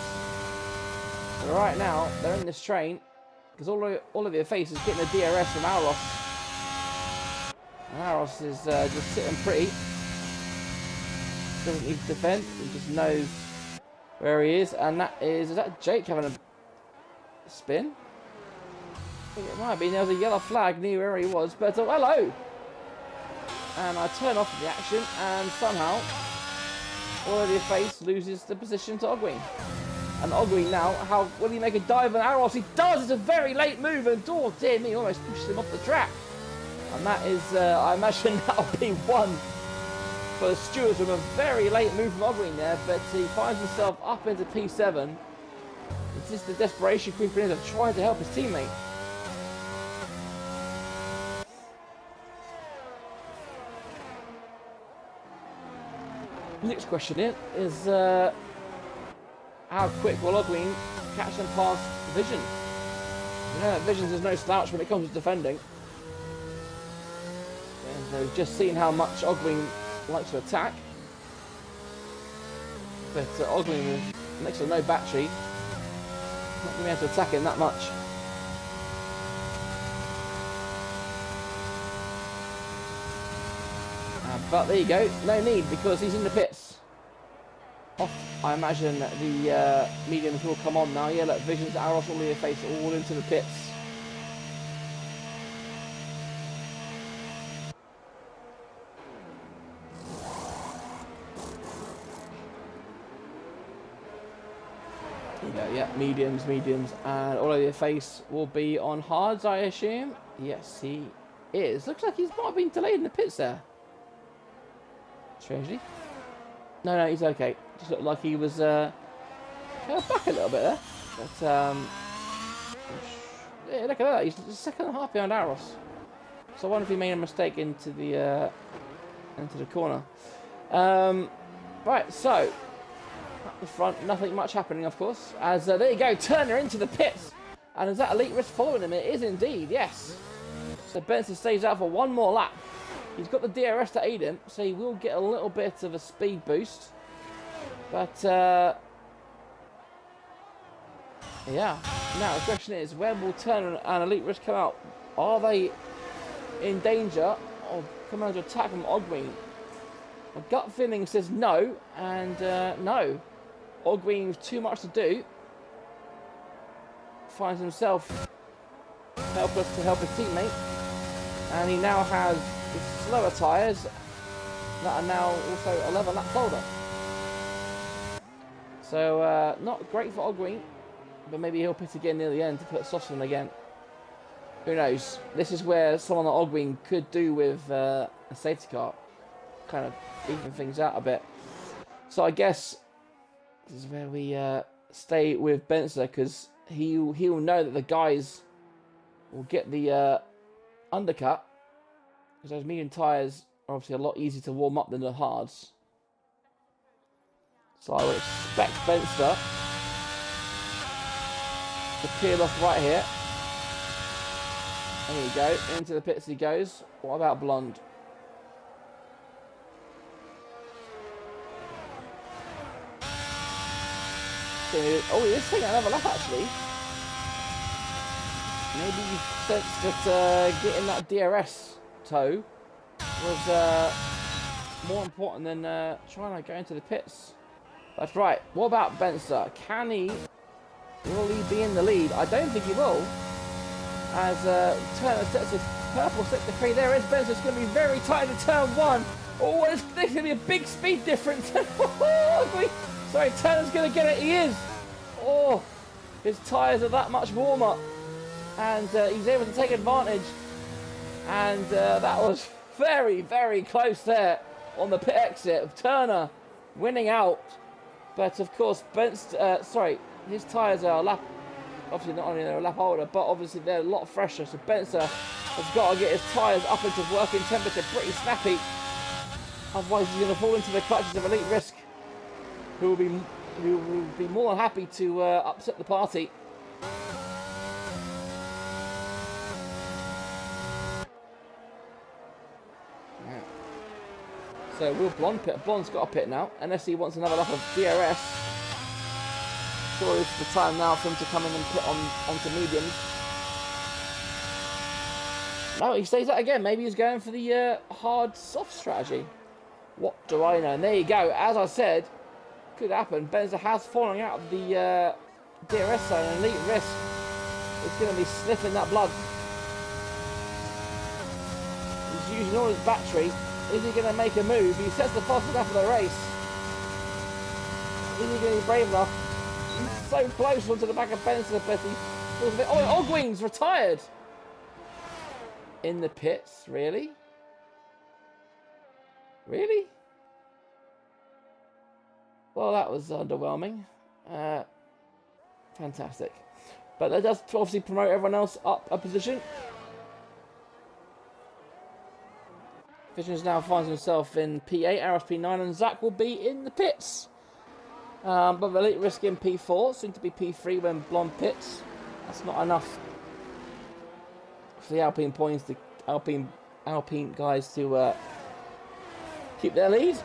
But right now, they're in this train because all of your face is getting a DRS from Aros. And Aros is just sitting pretty. Doesn't need to defend. He just knows where he is. And that is that Jake having a spin? I think it might be. There was a yellow flag near where he was. But hello! And I turn off the action, and somehow all of your face loses the position to Ogwin. And Ogwin now, how will he make a dive on Aros? He does! It's a very late move, and oh dear me, almost pushed him off the track. And that is, I imagine that'll be one for the stewards from a very late move from Ogwin there, but he finds himself up into P7. It's just the desperation creeping in of trying to help his teammate. Next question is how quick will Ogwin catch and pass Vision? You know that Visions is no slouch when it comes to defending. And we've just seen how much Ogwin likes to attack. But Ogwin with next to no battery, not going to be able to attack him that much. But there you go. No need because he's in the pits. Off, I imagine the mediums will come on now. Yeah, look, Visions, Aros, all in your face, all into the pits. Yeah, mediums, and all of your face will be on hards, I assume. Yes, he is. Looks like he's might have been delayed in the pits there. Strangely. No, he's okay. Just looked like he was back a little bit there. But yeah, look at that. He's a second and a half behind Aros. So I wonder if he made a mistake into the corner. Right, so at the front, nothing much happening, of course. As there you go, Turner into the pits, and is that Elite Risk following him? It is indeed, yes. So Benson stays out for one more lap. He's got the DRS to aid him, so he will get a little bit of a speed boost. But yeah. Now the question is, where will Turner and Elite Risk come out? Are they in danger of coming under attack from Ogween? My gut feeling says no, and no. Ogween with too much to do finds himself helpless to help his teammate, and he now has his slower tyres that are now also 11 laps older. So not great for Ogween, but maybe he'll pit again near the end to put softs on again. Who knows? This is where someone like Ogween could do with a safety car, kind of even things out a bit. So I guess this is where we stay with Benzer, because he'll know that the guys will get the undercut, because those medium tyres are obviously a lot easier to warm up than the hards. So I would expect Benster to peel off right here. There you go, into the pits he goes. What about Blonde? Oh, he is taking another lap actually. Maybe you sensed that getting that DRS toe was more important than trying to go into the pits. That's right. What about Benster? Will he be in the lead? I don't think he will. As Turner sets his purple sector 3, there is Benster. It's going to be very tight in turn 1. Oh, there's going to be a big speed difference. Sorry, Turner's going to get it. He is. Oh, his tyres are that much warmer, and he's able to take advantage. And that was very, very close there on the pit exit of Turner winning out. But of course, his tyres are obviously not only they're a lap older, but obviously they're a lot fresher. So Benzer has got to get his tyres up into working temperature pretty snappy. Otherwise he's going to fall into the clutches of Elite Risk, who will be more than happy to upset the party. Yeah. So will Blonde pit? Blonde's got a pit now, unless he wants another lap of DRS. Sure, this is the time now for him to come in and pit onto mediums. No, he stays out again. Maybe he's going for the hard soft strategy. What do I know? And there you go. As I said, could happen. Benzer has fallen out of the DRS zone, and Elite Risk is going to be sniffing that blood. He's using all his battery. Is he going to make a move? He sets the fastest lap of the race. Is he going to be brave enough? He's so close onto the back of Benzer, but he feels a bit... Oh, Ogween's retired! In the pits, really? Really? Well, that was underwhelming. Fantastic. But that does obviously promote everyone else up a position. Visions now finds himself in P8, Aros P9, and Zach will be in the pits. But Elite Risk in P4, soon to be P3 when Blonde pits. That's not enough for the Alpine points, the Alpine guys to keep their lead.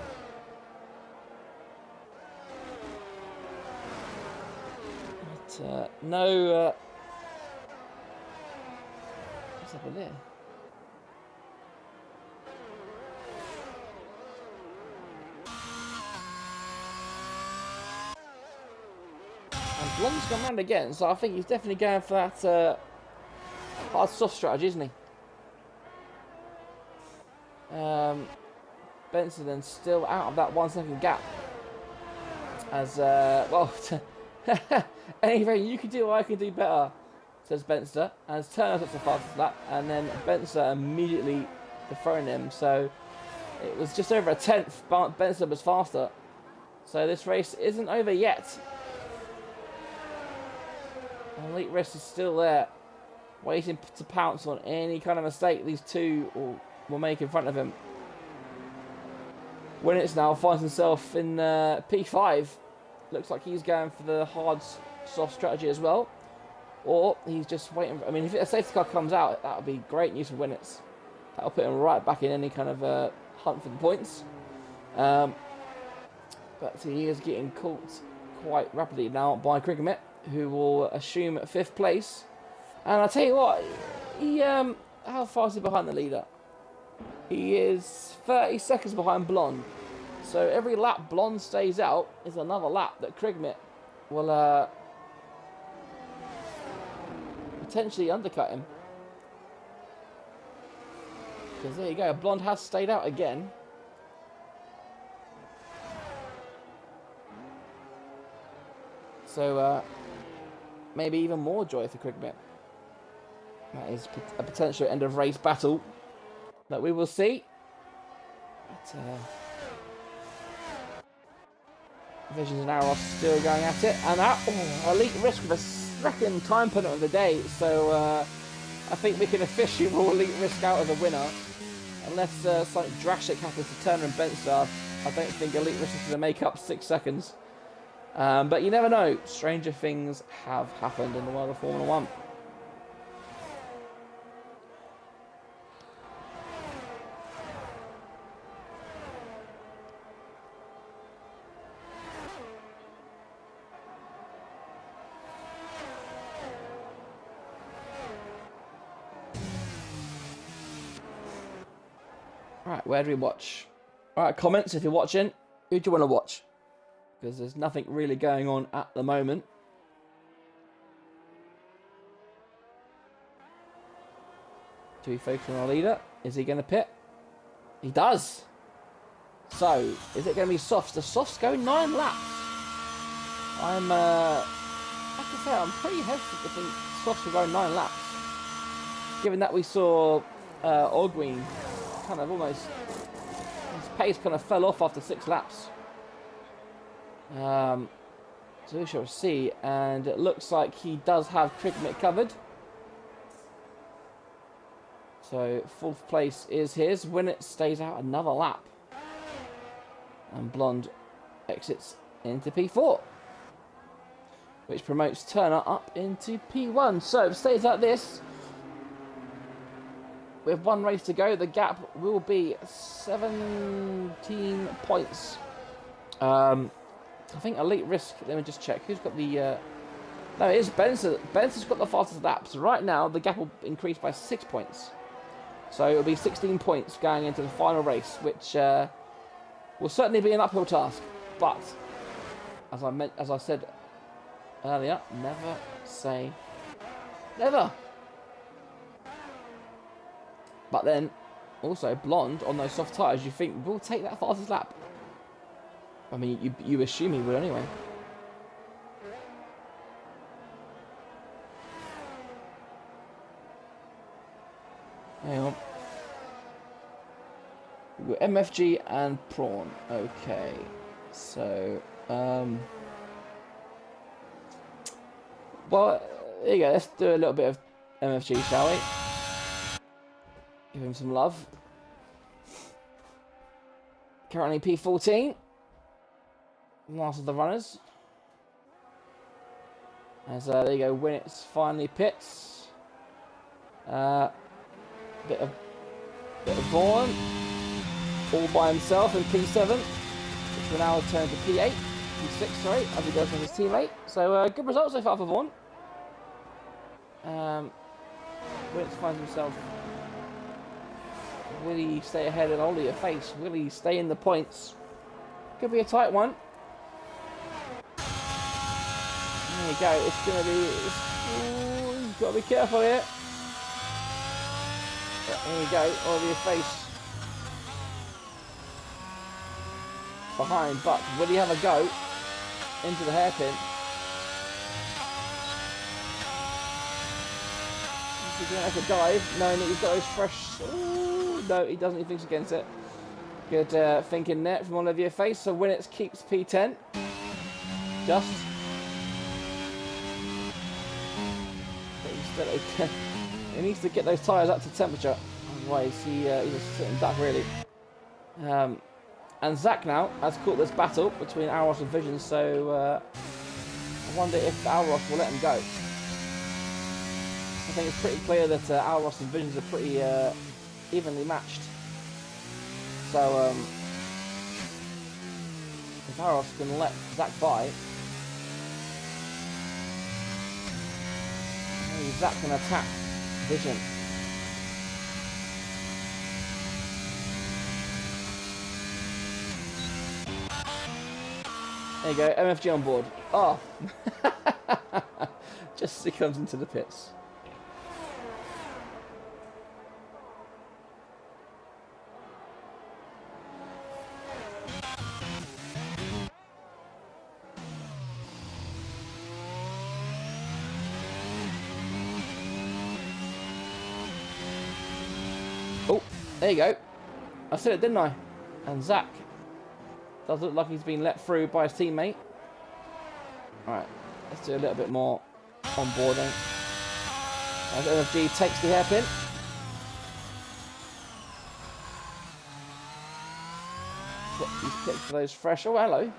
But no. What's happened there? Blonde's gone round again, so I think he's definitely going for that hard soft strategy, isn't he? Benson then still out of that 1 second gap. As, well, anything you can do, I can do better, says Benster. As Turner puts the fastest lap, and then Benster immediately dethroned him. So it was just over a tenth, but Benster was faster. So this race isn't over yet. Elite Risk is still there, waiting to pounce on any kind of mistake these two will make in front of him. Winnits now finds himself in P5. Looks like he's going for the hard, soft strategy as well. Or he's just waiting. I mean, if a safety car comes out, that would be great news for Winnits. That'll put him right back in any kind of hunt for the points. But he is getting caught quite rapidly now by Cricket, who will assume 5th place. And I'll tell you what, he how far is he behind the leader? He is 30 seconds behind Blonde. So every lap Blonde stays out is another lap that Krigmit will potentially undercut him. Because there you go, Blonde has stayed out again. So maybe even more joy for Krigmit. That is a potential end of race battle that we will see. But, Visions and Aros still going at it, and that Elite Risk with a second time penalty of the day. So I think we can officially rule Elite Risk out as a winner, unless something drastic happens to Turner and Benster. I don't think Elite Risk is going to make up 6 seconds. But you never know. Stranger things have happened in the world of Formula 1. Right, where do we watch? Alright, comments if you're watching. Who do you want to watch? Because there's nothing really going on at the moment. Do we focus on our leader? Is he going to pit? He does! So, is it going to be softs? The softs go 9 laps. I'm, like I say, I'm pretty hesitant to think softs will go 9 laps. Given that we saw Ogween kind of almost, his pace kind of fell off after 6 laps. So we shall see, and it looks like he does have Cricket covered. So 4th place is his. Winnett stays out another lap, and Blonde exits into P4, which promotes Turner up into P1. So if it stays like this, with 1 race to go, the gap will be 17 points. I think Elite Risk, let me just check. Who's got the... no, it is Benson. Benson's got the fastest laps. Right now, the gap will increase by 6 points. So it'll be 16 points going into the final race, which will certainly be an uphill task. But, as I said earlier, never say never. But then, also, Blonde, on those soft tyres, you think, will take that fastest lap. I mean, you assume he will anyway. Hang on. We've got MFG and Prawn. Okay. So, well, there you go. Let's do a little bit of MFG, shall we? Give him some love. Currently P14. Last of the runners. As there you go, Winnett finally pits. Bit of Vaughan, all by himself in P7, which will now turn to P8, P6, sorry, as he goes with his teammate. So good result so far for Vaughan. Winnett finds himself. Will he stay ahead and hold your face? Will he stay in the points? Could be a tight one. you go. It's going to be... Ooh, you've got to be careful here. There you go. Over your face. Behind, but will he have a go into the hairpin? Is he going to make a dive? No, he's got his fresh... Ooh, no, he doesn't. He thinks against it. Good thinking net from Olivier Face. So Winnets keeps P10. Just. But he's still okay. He needs to get those tyres up to temperature. Otherwise, he's just sitting duck, really. And Zach now has caught this battle between Alros and Vision, so I wonder if Alros will let him go. I think it's pretty clear that Alros and Visions are pretty evenly matched. So if Alros can let Zach by, maybe Zach can attack Vision. There you go, MFG on board. Oh! Just as he comes into the pits. Oh, there you go. I said it, didn't I? And Zach does look like he's been let through by his teammate. Alright, let's do a little bit more onboarding. As MFG takes the hairpin. Put these pits for those fresh. Oh, hello.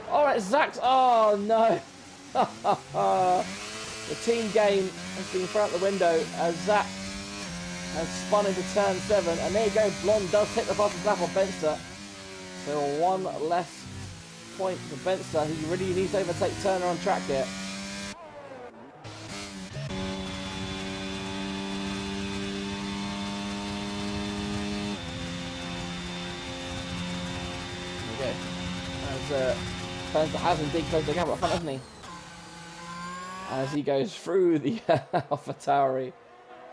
Alright, Zach's. Oh, no. The team game has been thrown out the window as Zach has spun into turn 7. And there you go, Blonde does hit the bottom lap of Benster. So one less point for Benster. He really needs to overtake Turner on track here. There we go. As Benster has indeed closed the gap up front, hasn't he? As he goes through the AlphaTauri.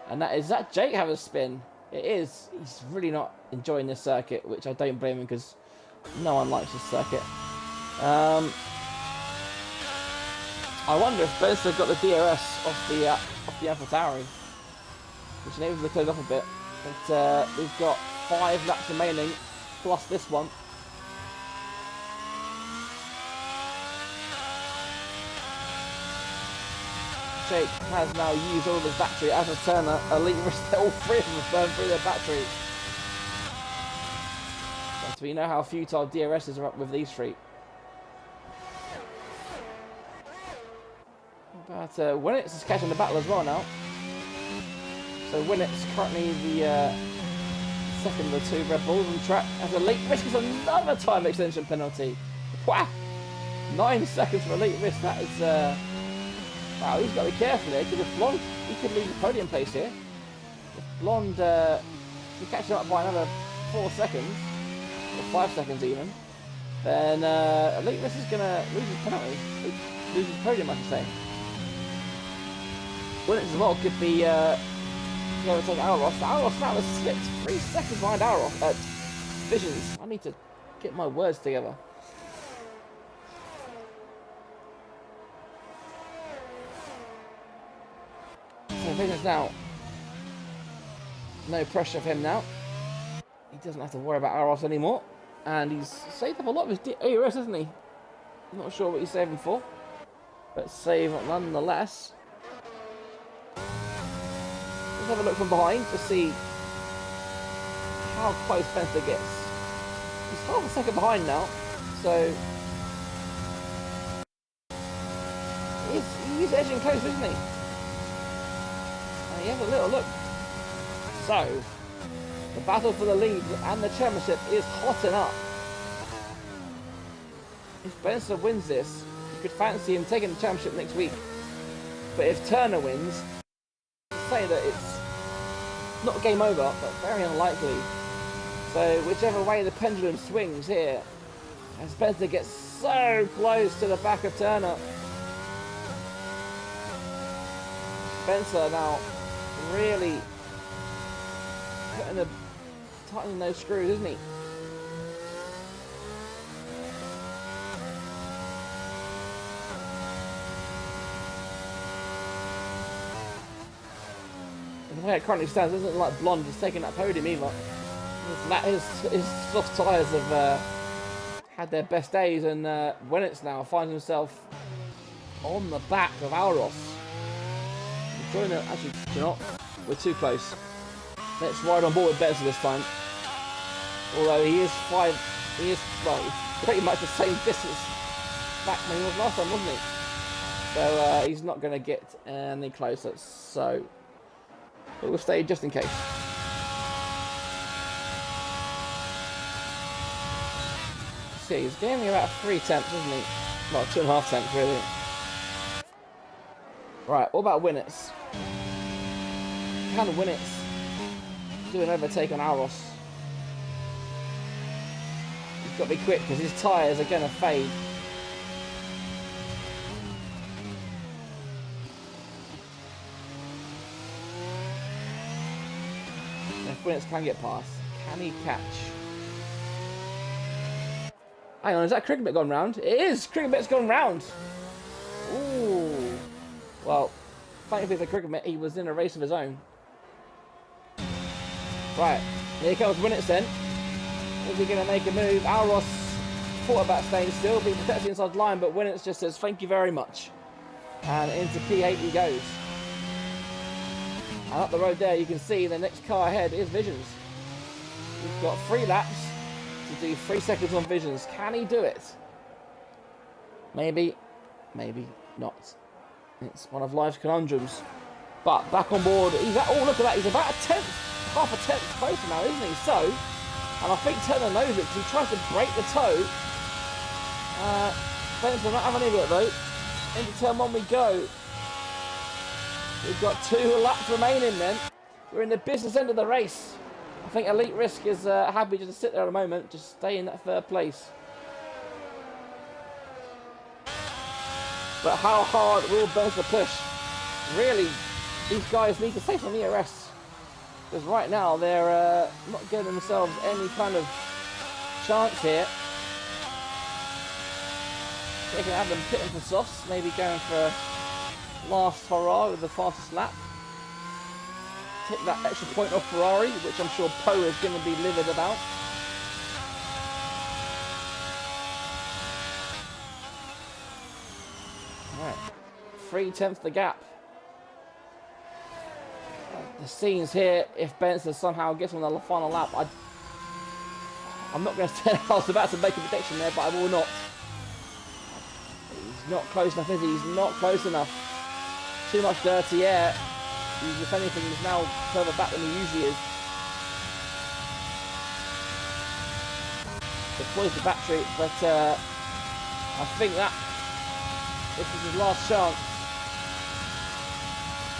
And that is that Jake have a spin? It is. He's really not enjoying this circuit, which I don't blame him because no one likes this circuit. I wonder if Benster got the DRS off the AlphaTauri, which enables him to close off a bit. But we've got 5 laps remaining, plus this one. Jake has now used all of his battery as a Turner. Elite Risk, all 3 of them have burned through their batteries. But we know how futile DRSs are up with these 3. But Winnets is catching the battle as well now. So Winnets currently the second of the 2 Red Bulls on track. As Elite Risk is another time extension penalty. Wow! 9 seconds for Elite Risk. That is... wow, he's got to be careful here, because if Blonde, he could lose the podium place here. If Blonde, he catches up by another 4 seconds, or 5 seconds even, then Elite Risk is going to lose his penalty, lose his podium, I should say. Winnets as well could be going to take Alros. Alros now has slipped 3 seconds behind Alros, Visions. I need to get my words together. Visions now, no pressure for him now. He doesn't have to worry about Alros anymore, and he's saved up a lot of his DRS, hasn't he? I'm not sure what he's saving for, but save nonetheless. Let's have a look from behind to see how close Spencer gets. He's half a second behind now, so he's edging close, isn't he? Have a little look. So, the battle for the lead and the championship is hotting up. If Spencer wins this, you could fancy him taking the championship next week. But if Turner wins, say that it's not game over, but very unlikely. So, whichever way the pendulum swings here, and Spencer gets so close to the back of Turner. Spencer now really tightening those screws, isn't he? The way it currently stands, doesn't look like Blonde is taking that podium either. His soft tyres have had their best days, and Winnets now finds himself on the back of Alros. Actually, do you know what? We're too close. Let's ride on board with Benson this time. Although he's pretty much the same distance back than he was last time, wasn't he? So he's not going to get any closer. So we'll stay just in case. See, he's gaining about 3 tenths, isn't he? Well, 2.5 tenths, really. Right, what about Winnets? Can Winnets do an overtake on Alros? He's got to be quick because his tyres are going to fade. If Winnets can get past, can he catch? Hang on, is that Cricket gone round? It is! Cricket's gone round! Ooh. Well, thankfully for Cricket, he was in a race of his own. Right, here comes Winnets then. Is he going to make a move? Alros thought about staying still, being protected inside the line, but Winnets just says, thank you very much. And into P8 he goes. And up the road there, you can see the next car ahead is Visions. We've got 3 laps to do 3 seconds on Visions. Can he do it? Maybe, maybe not. It's one of life's conundrums. But back on board, he's at, oh look at that, he's about half a tenth closer now, isn't he? So, and I think Turner knows it because he tries to break the toe. Benson not having any of it though. Into turn 1 we go. We've got 2 laps remaining then. We're in the business end of the race. I think Elite Risk is happy just to sit there at the moment, just stay in that 3rd place. But how hard will Benson push? Really, these guys need to save some ERS. Because right now they're not giving themselves any kind of chance here. They can have them pitting for softs, maybe going for last hurrah with the fastest lap. Take that extra point off Ferrari, which I'm sure Poe is going to be livid about. Alright, 3 tenths the gap. The scenes here, if Benson somehow gets on the final lap, I'm not going to say I was about to make a prediction there, but I will not. He's not close enough, is he? He's not close enough. Too much dirty air. If anything, he's now further back than he usually is. Deploys the battery, but I think that this is his last chance.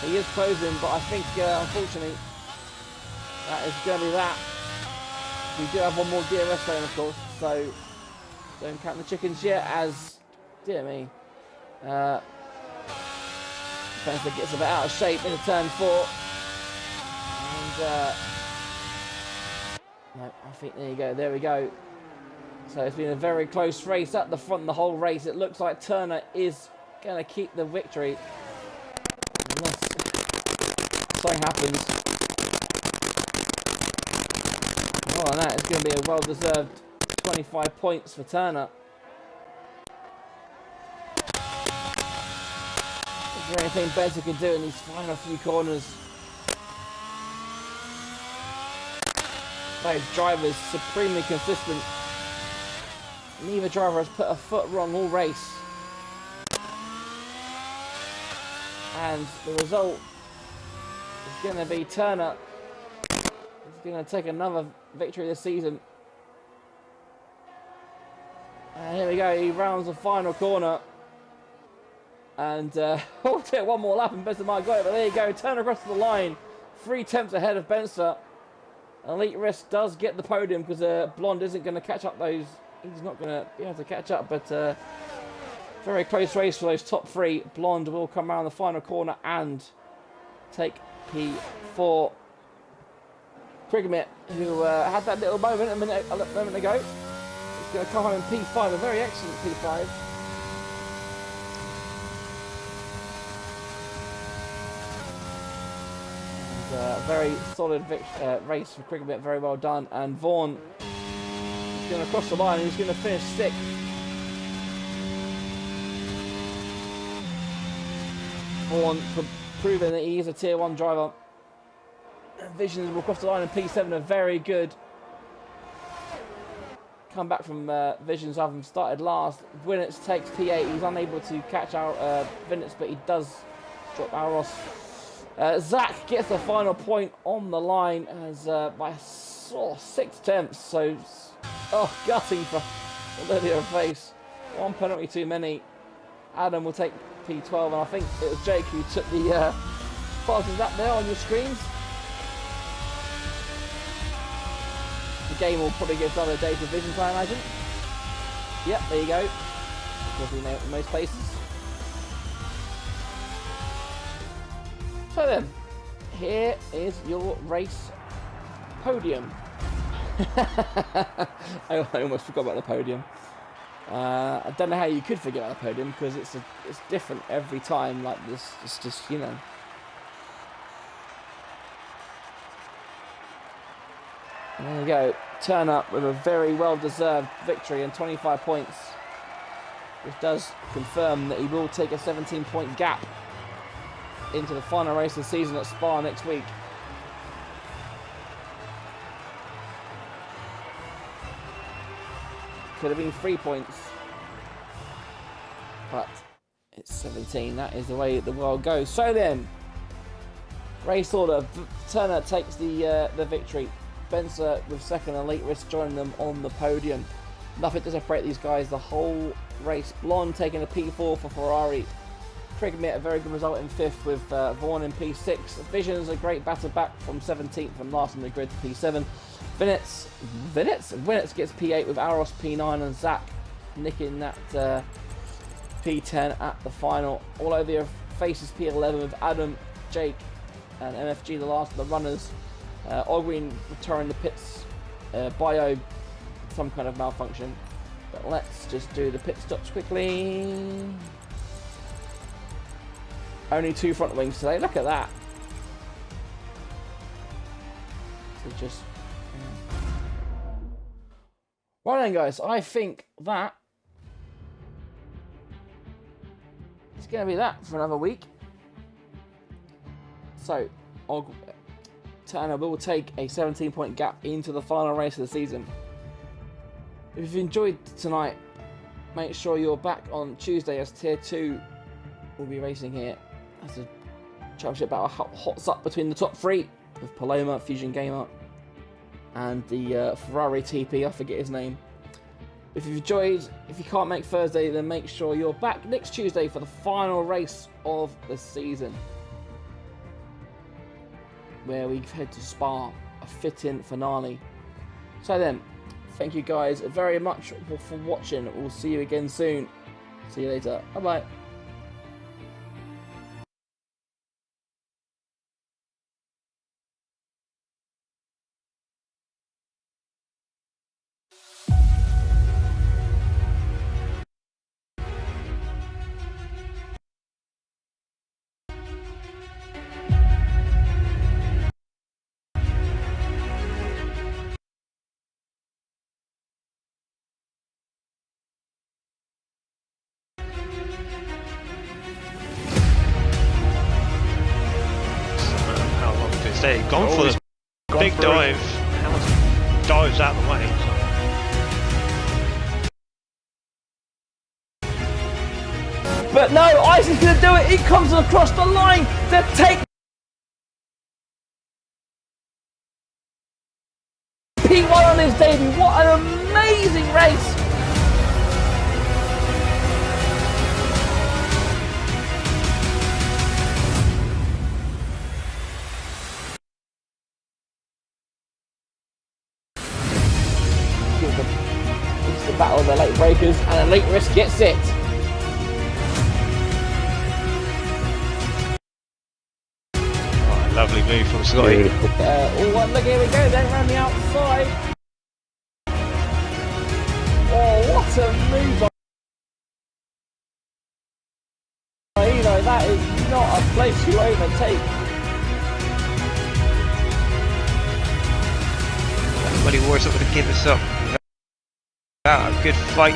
He is closing, but I think, unfortunately, that is going to be that. We do have one more DRS zone, of course, so don't count the chickens yet, as, dear me, Spencer gets a bit out of shape into turn 4. And, no, I think, there we go. So it's been a very close race at the front the whole race. It looks like Turner is going to keep the victory. Unless something happens. Oh, and that is going to be a well-deserved 25 points for Turner. Is there anything Benson can do in these final few corners? Both drivers supremely consistent. Neither driver has put a foot wrong all race. And the result is going to be Turner is going to take another victory this season. And here we go, he rounds the final corner. And we'll take one more lap and Benson might got it, but there you go, Turner across the line. 3 tenths ahead of Benson. Elite Risk does get the podium because Blonde isn't going to catch up those. He's not going to be able to catch up, but very close race for those top 3. Blonde will come around the final corner and take P4. Krigmit, who had that little moment a moment ago, is going to come home in P5, a very excellent P5. And, very solid race for Krigmit, very well done. And Vaughan is going to cross the line, he's going to finish 6th. Vaughan proving that he is a tier 1 driver. Visions will cross the line in P7, a very good come back from Visions having started last. Winnets takes P8, he's unable to catch out Vinnets, but he does drop Aros. Zach gets the final point on the line as by 6 tenths, so gutting for Lydia Face. 1 penalty too many. Adam will take P12, and I think it was Jake who took the fastest lap there on your screens. The game will probably give other days of visions, I imagine. Yep, there you go. Because we know it in most places. So then, here is your race podium. I almost forgot about the podium. I don't know how you could forget about the podium because it's different every time. Like this, it's just, you know. And there you go. Turn up with a very well-deserved victory and 25 points, which does confirm that he will take a 17-point gap into the final race of the season at Spa next week. Could have been 3 points, but it's 17. That is the way the world goes. So then, race order: Turner takes the victory. Spencer with second, and Late Risk joining them on the podium. Nothing to separate these guys the whole race. Blonde taking a P4 for Ferrari. Krigmit a very good result in 5th with Vaughan in P6. Visions a great batter back from 17th from last on the grid to P7. Winnets gets P8 with Aros P9 and Zach nicking that P10 at the final. All over your faces P11 with Adam, Jake and MFG, the last of the runners. Ogwin returning the pits, bio, some kind of malfunction. But let's just do the pit stops quickly. Only 2 front wings today, look at that. So just... Right then guys, I think that it's going to be that for another week. So, Turner will take a 17-point gap into the final race of the season. If you've enjoyed tonight, make sure you're back on Tuesday as Tier 2 will be racing here as a championship battle hots up between the top 3 with Paloma, Fusion Gamer and the Ferrari TP, I forget his name. If you've enjoyed, if you can't make Thursday, then make sure you're back next Tuesday for the final race of the season, where we head to Spa, a fit-in finale. So then, thank you guys very much for watching. We'll see you again soon. See you later. Bye-bye. Gone for the big dive. Hamilton dives out of the way. But no, Isaac's going to do it. He comes across the line to take P1 on his debut. What an amazing race. It's the battle of the late breakers, and a Late Risk gets it. move from Scotty. Oh, look, here we go, then around the outside. Oh, what a move by Elo. That is not a place to overtake. Buddy War's not going to give us up without a good fight.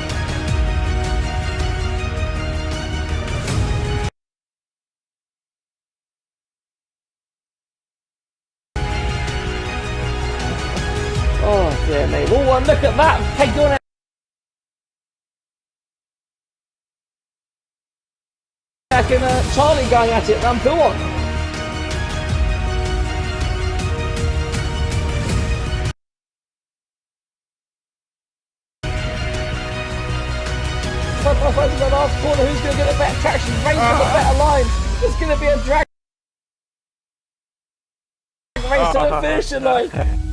Oh dear me. Oh, and look at that. Hey, go on. And Charlie going at it, ramp on. Front off over the last corner, who's going to get the better traction? Race on the better line. There's going to be a drag race to the finishing line.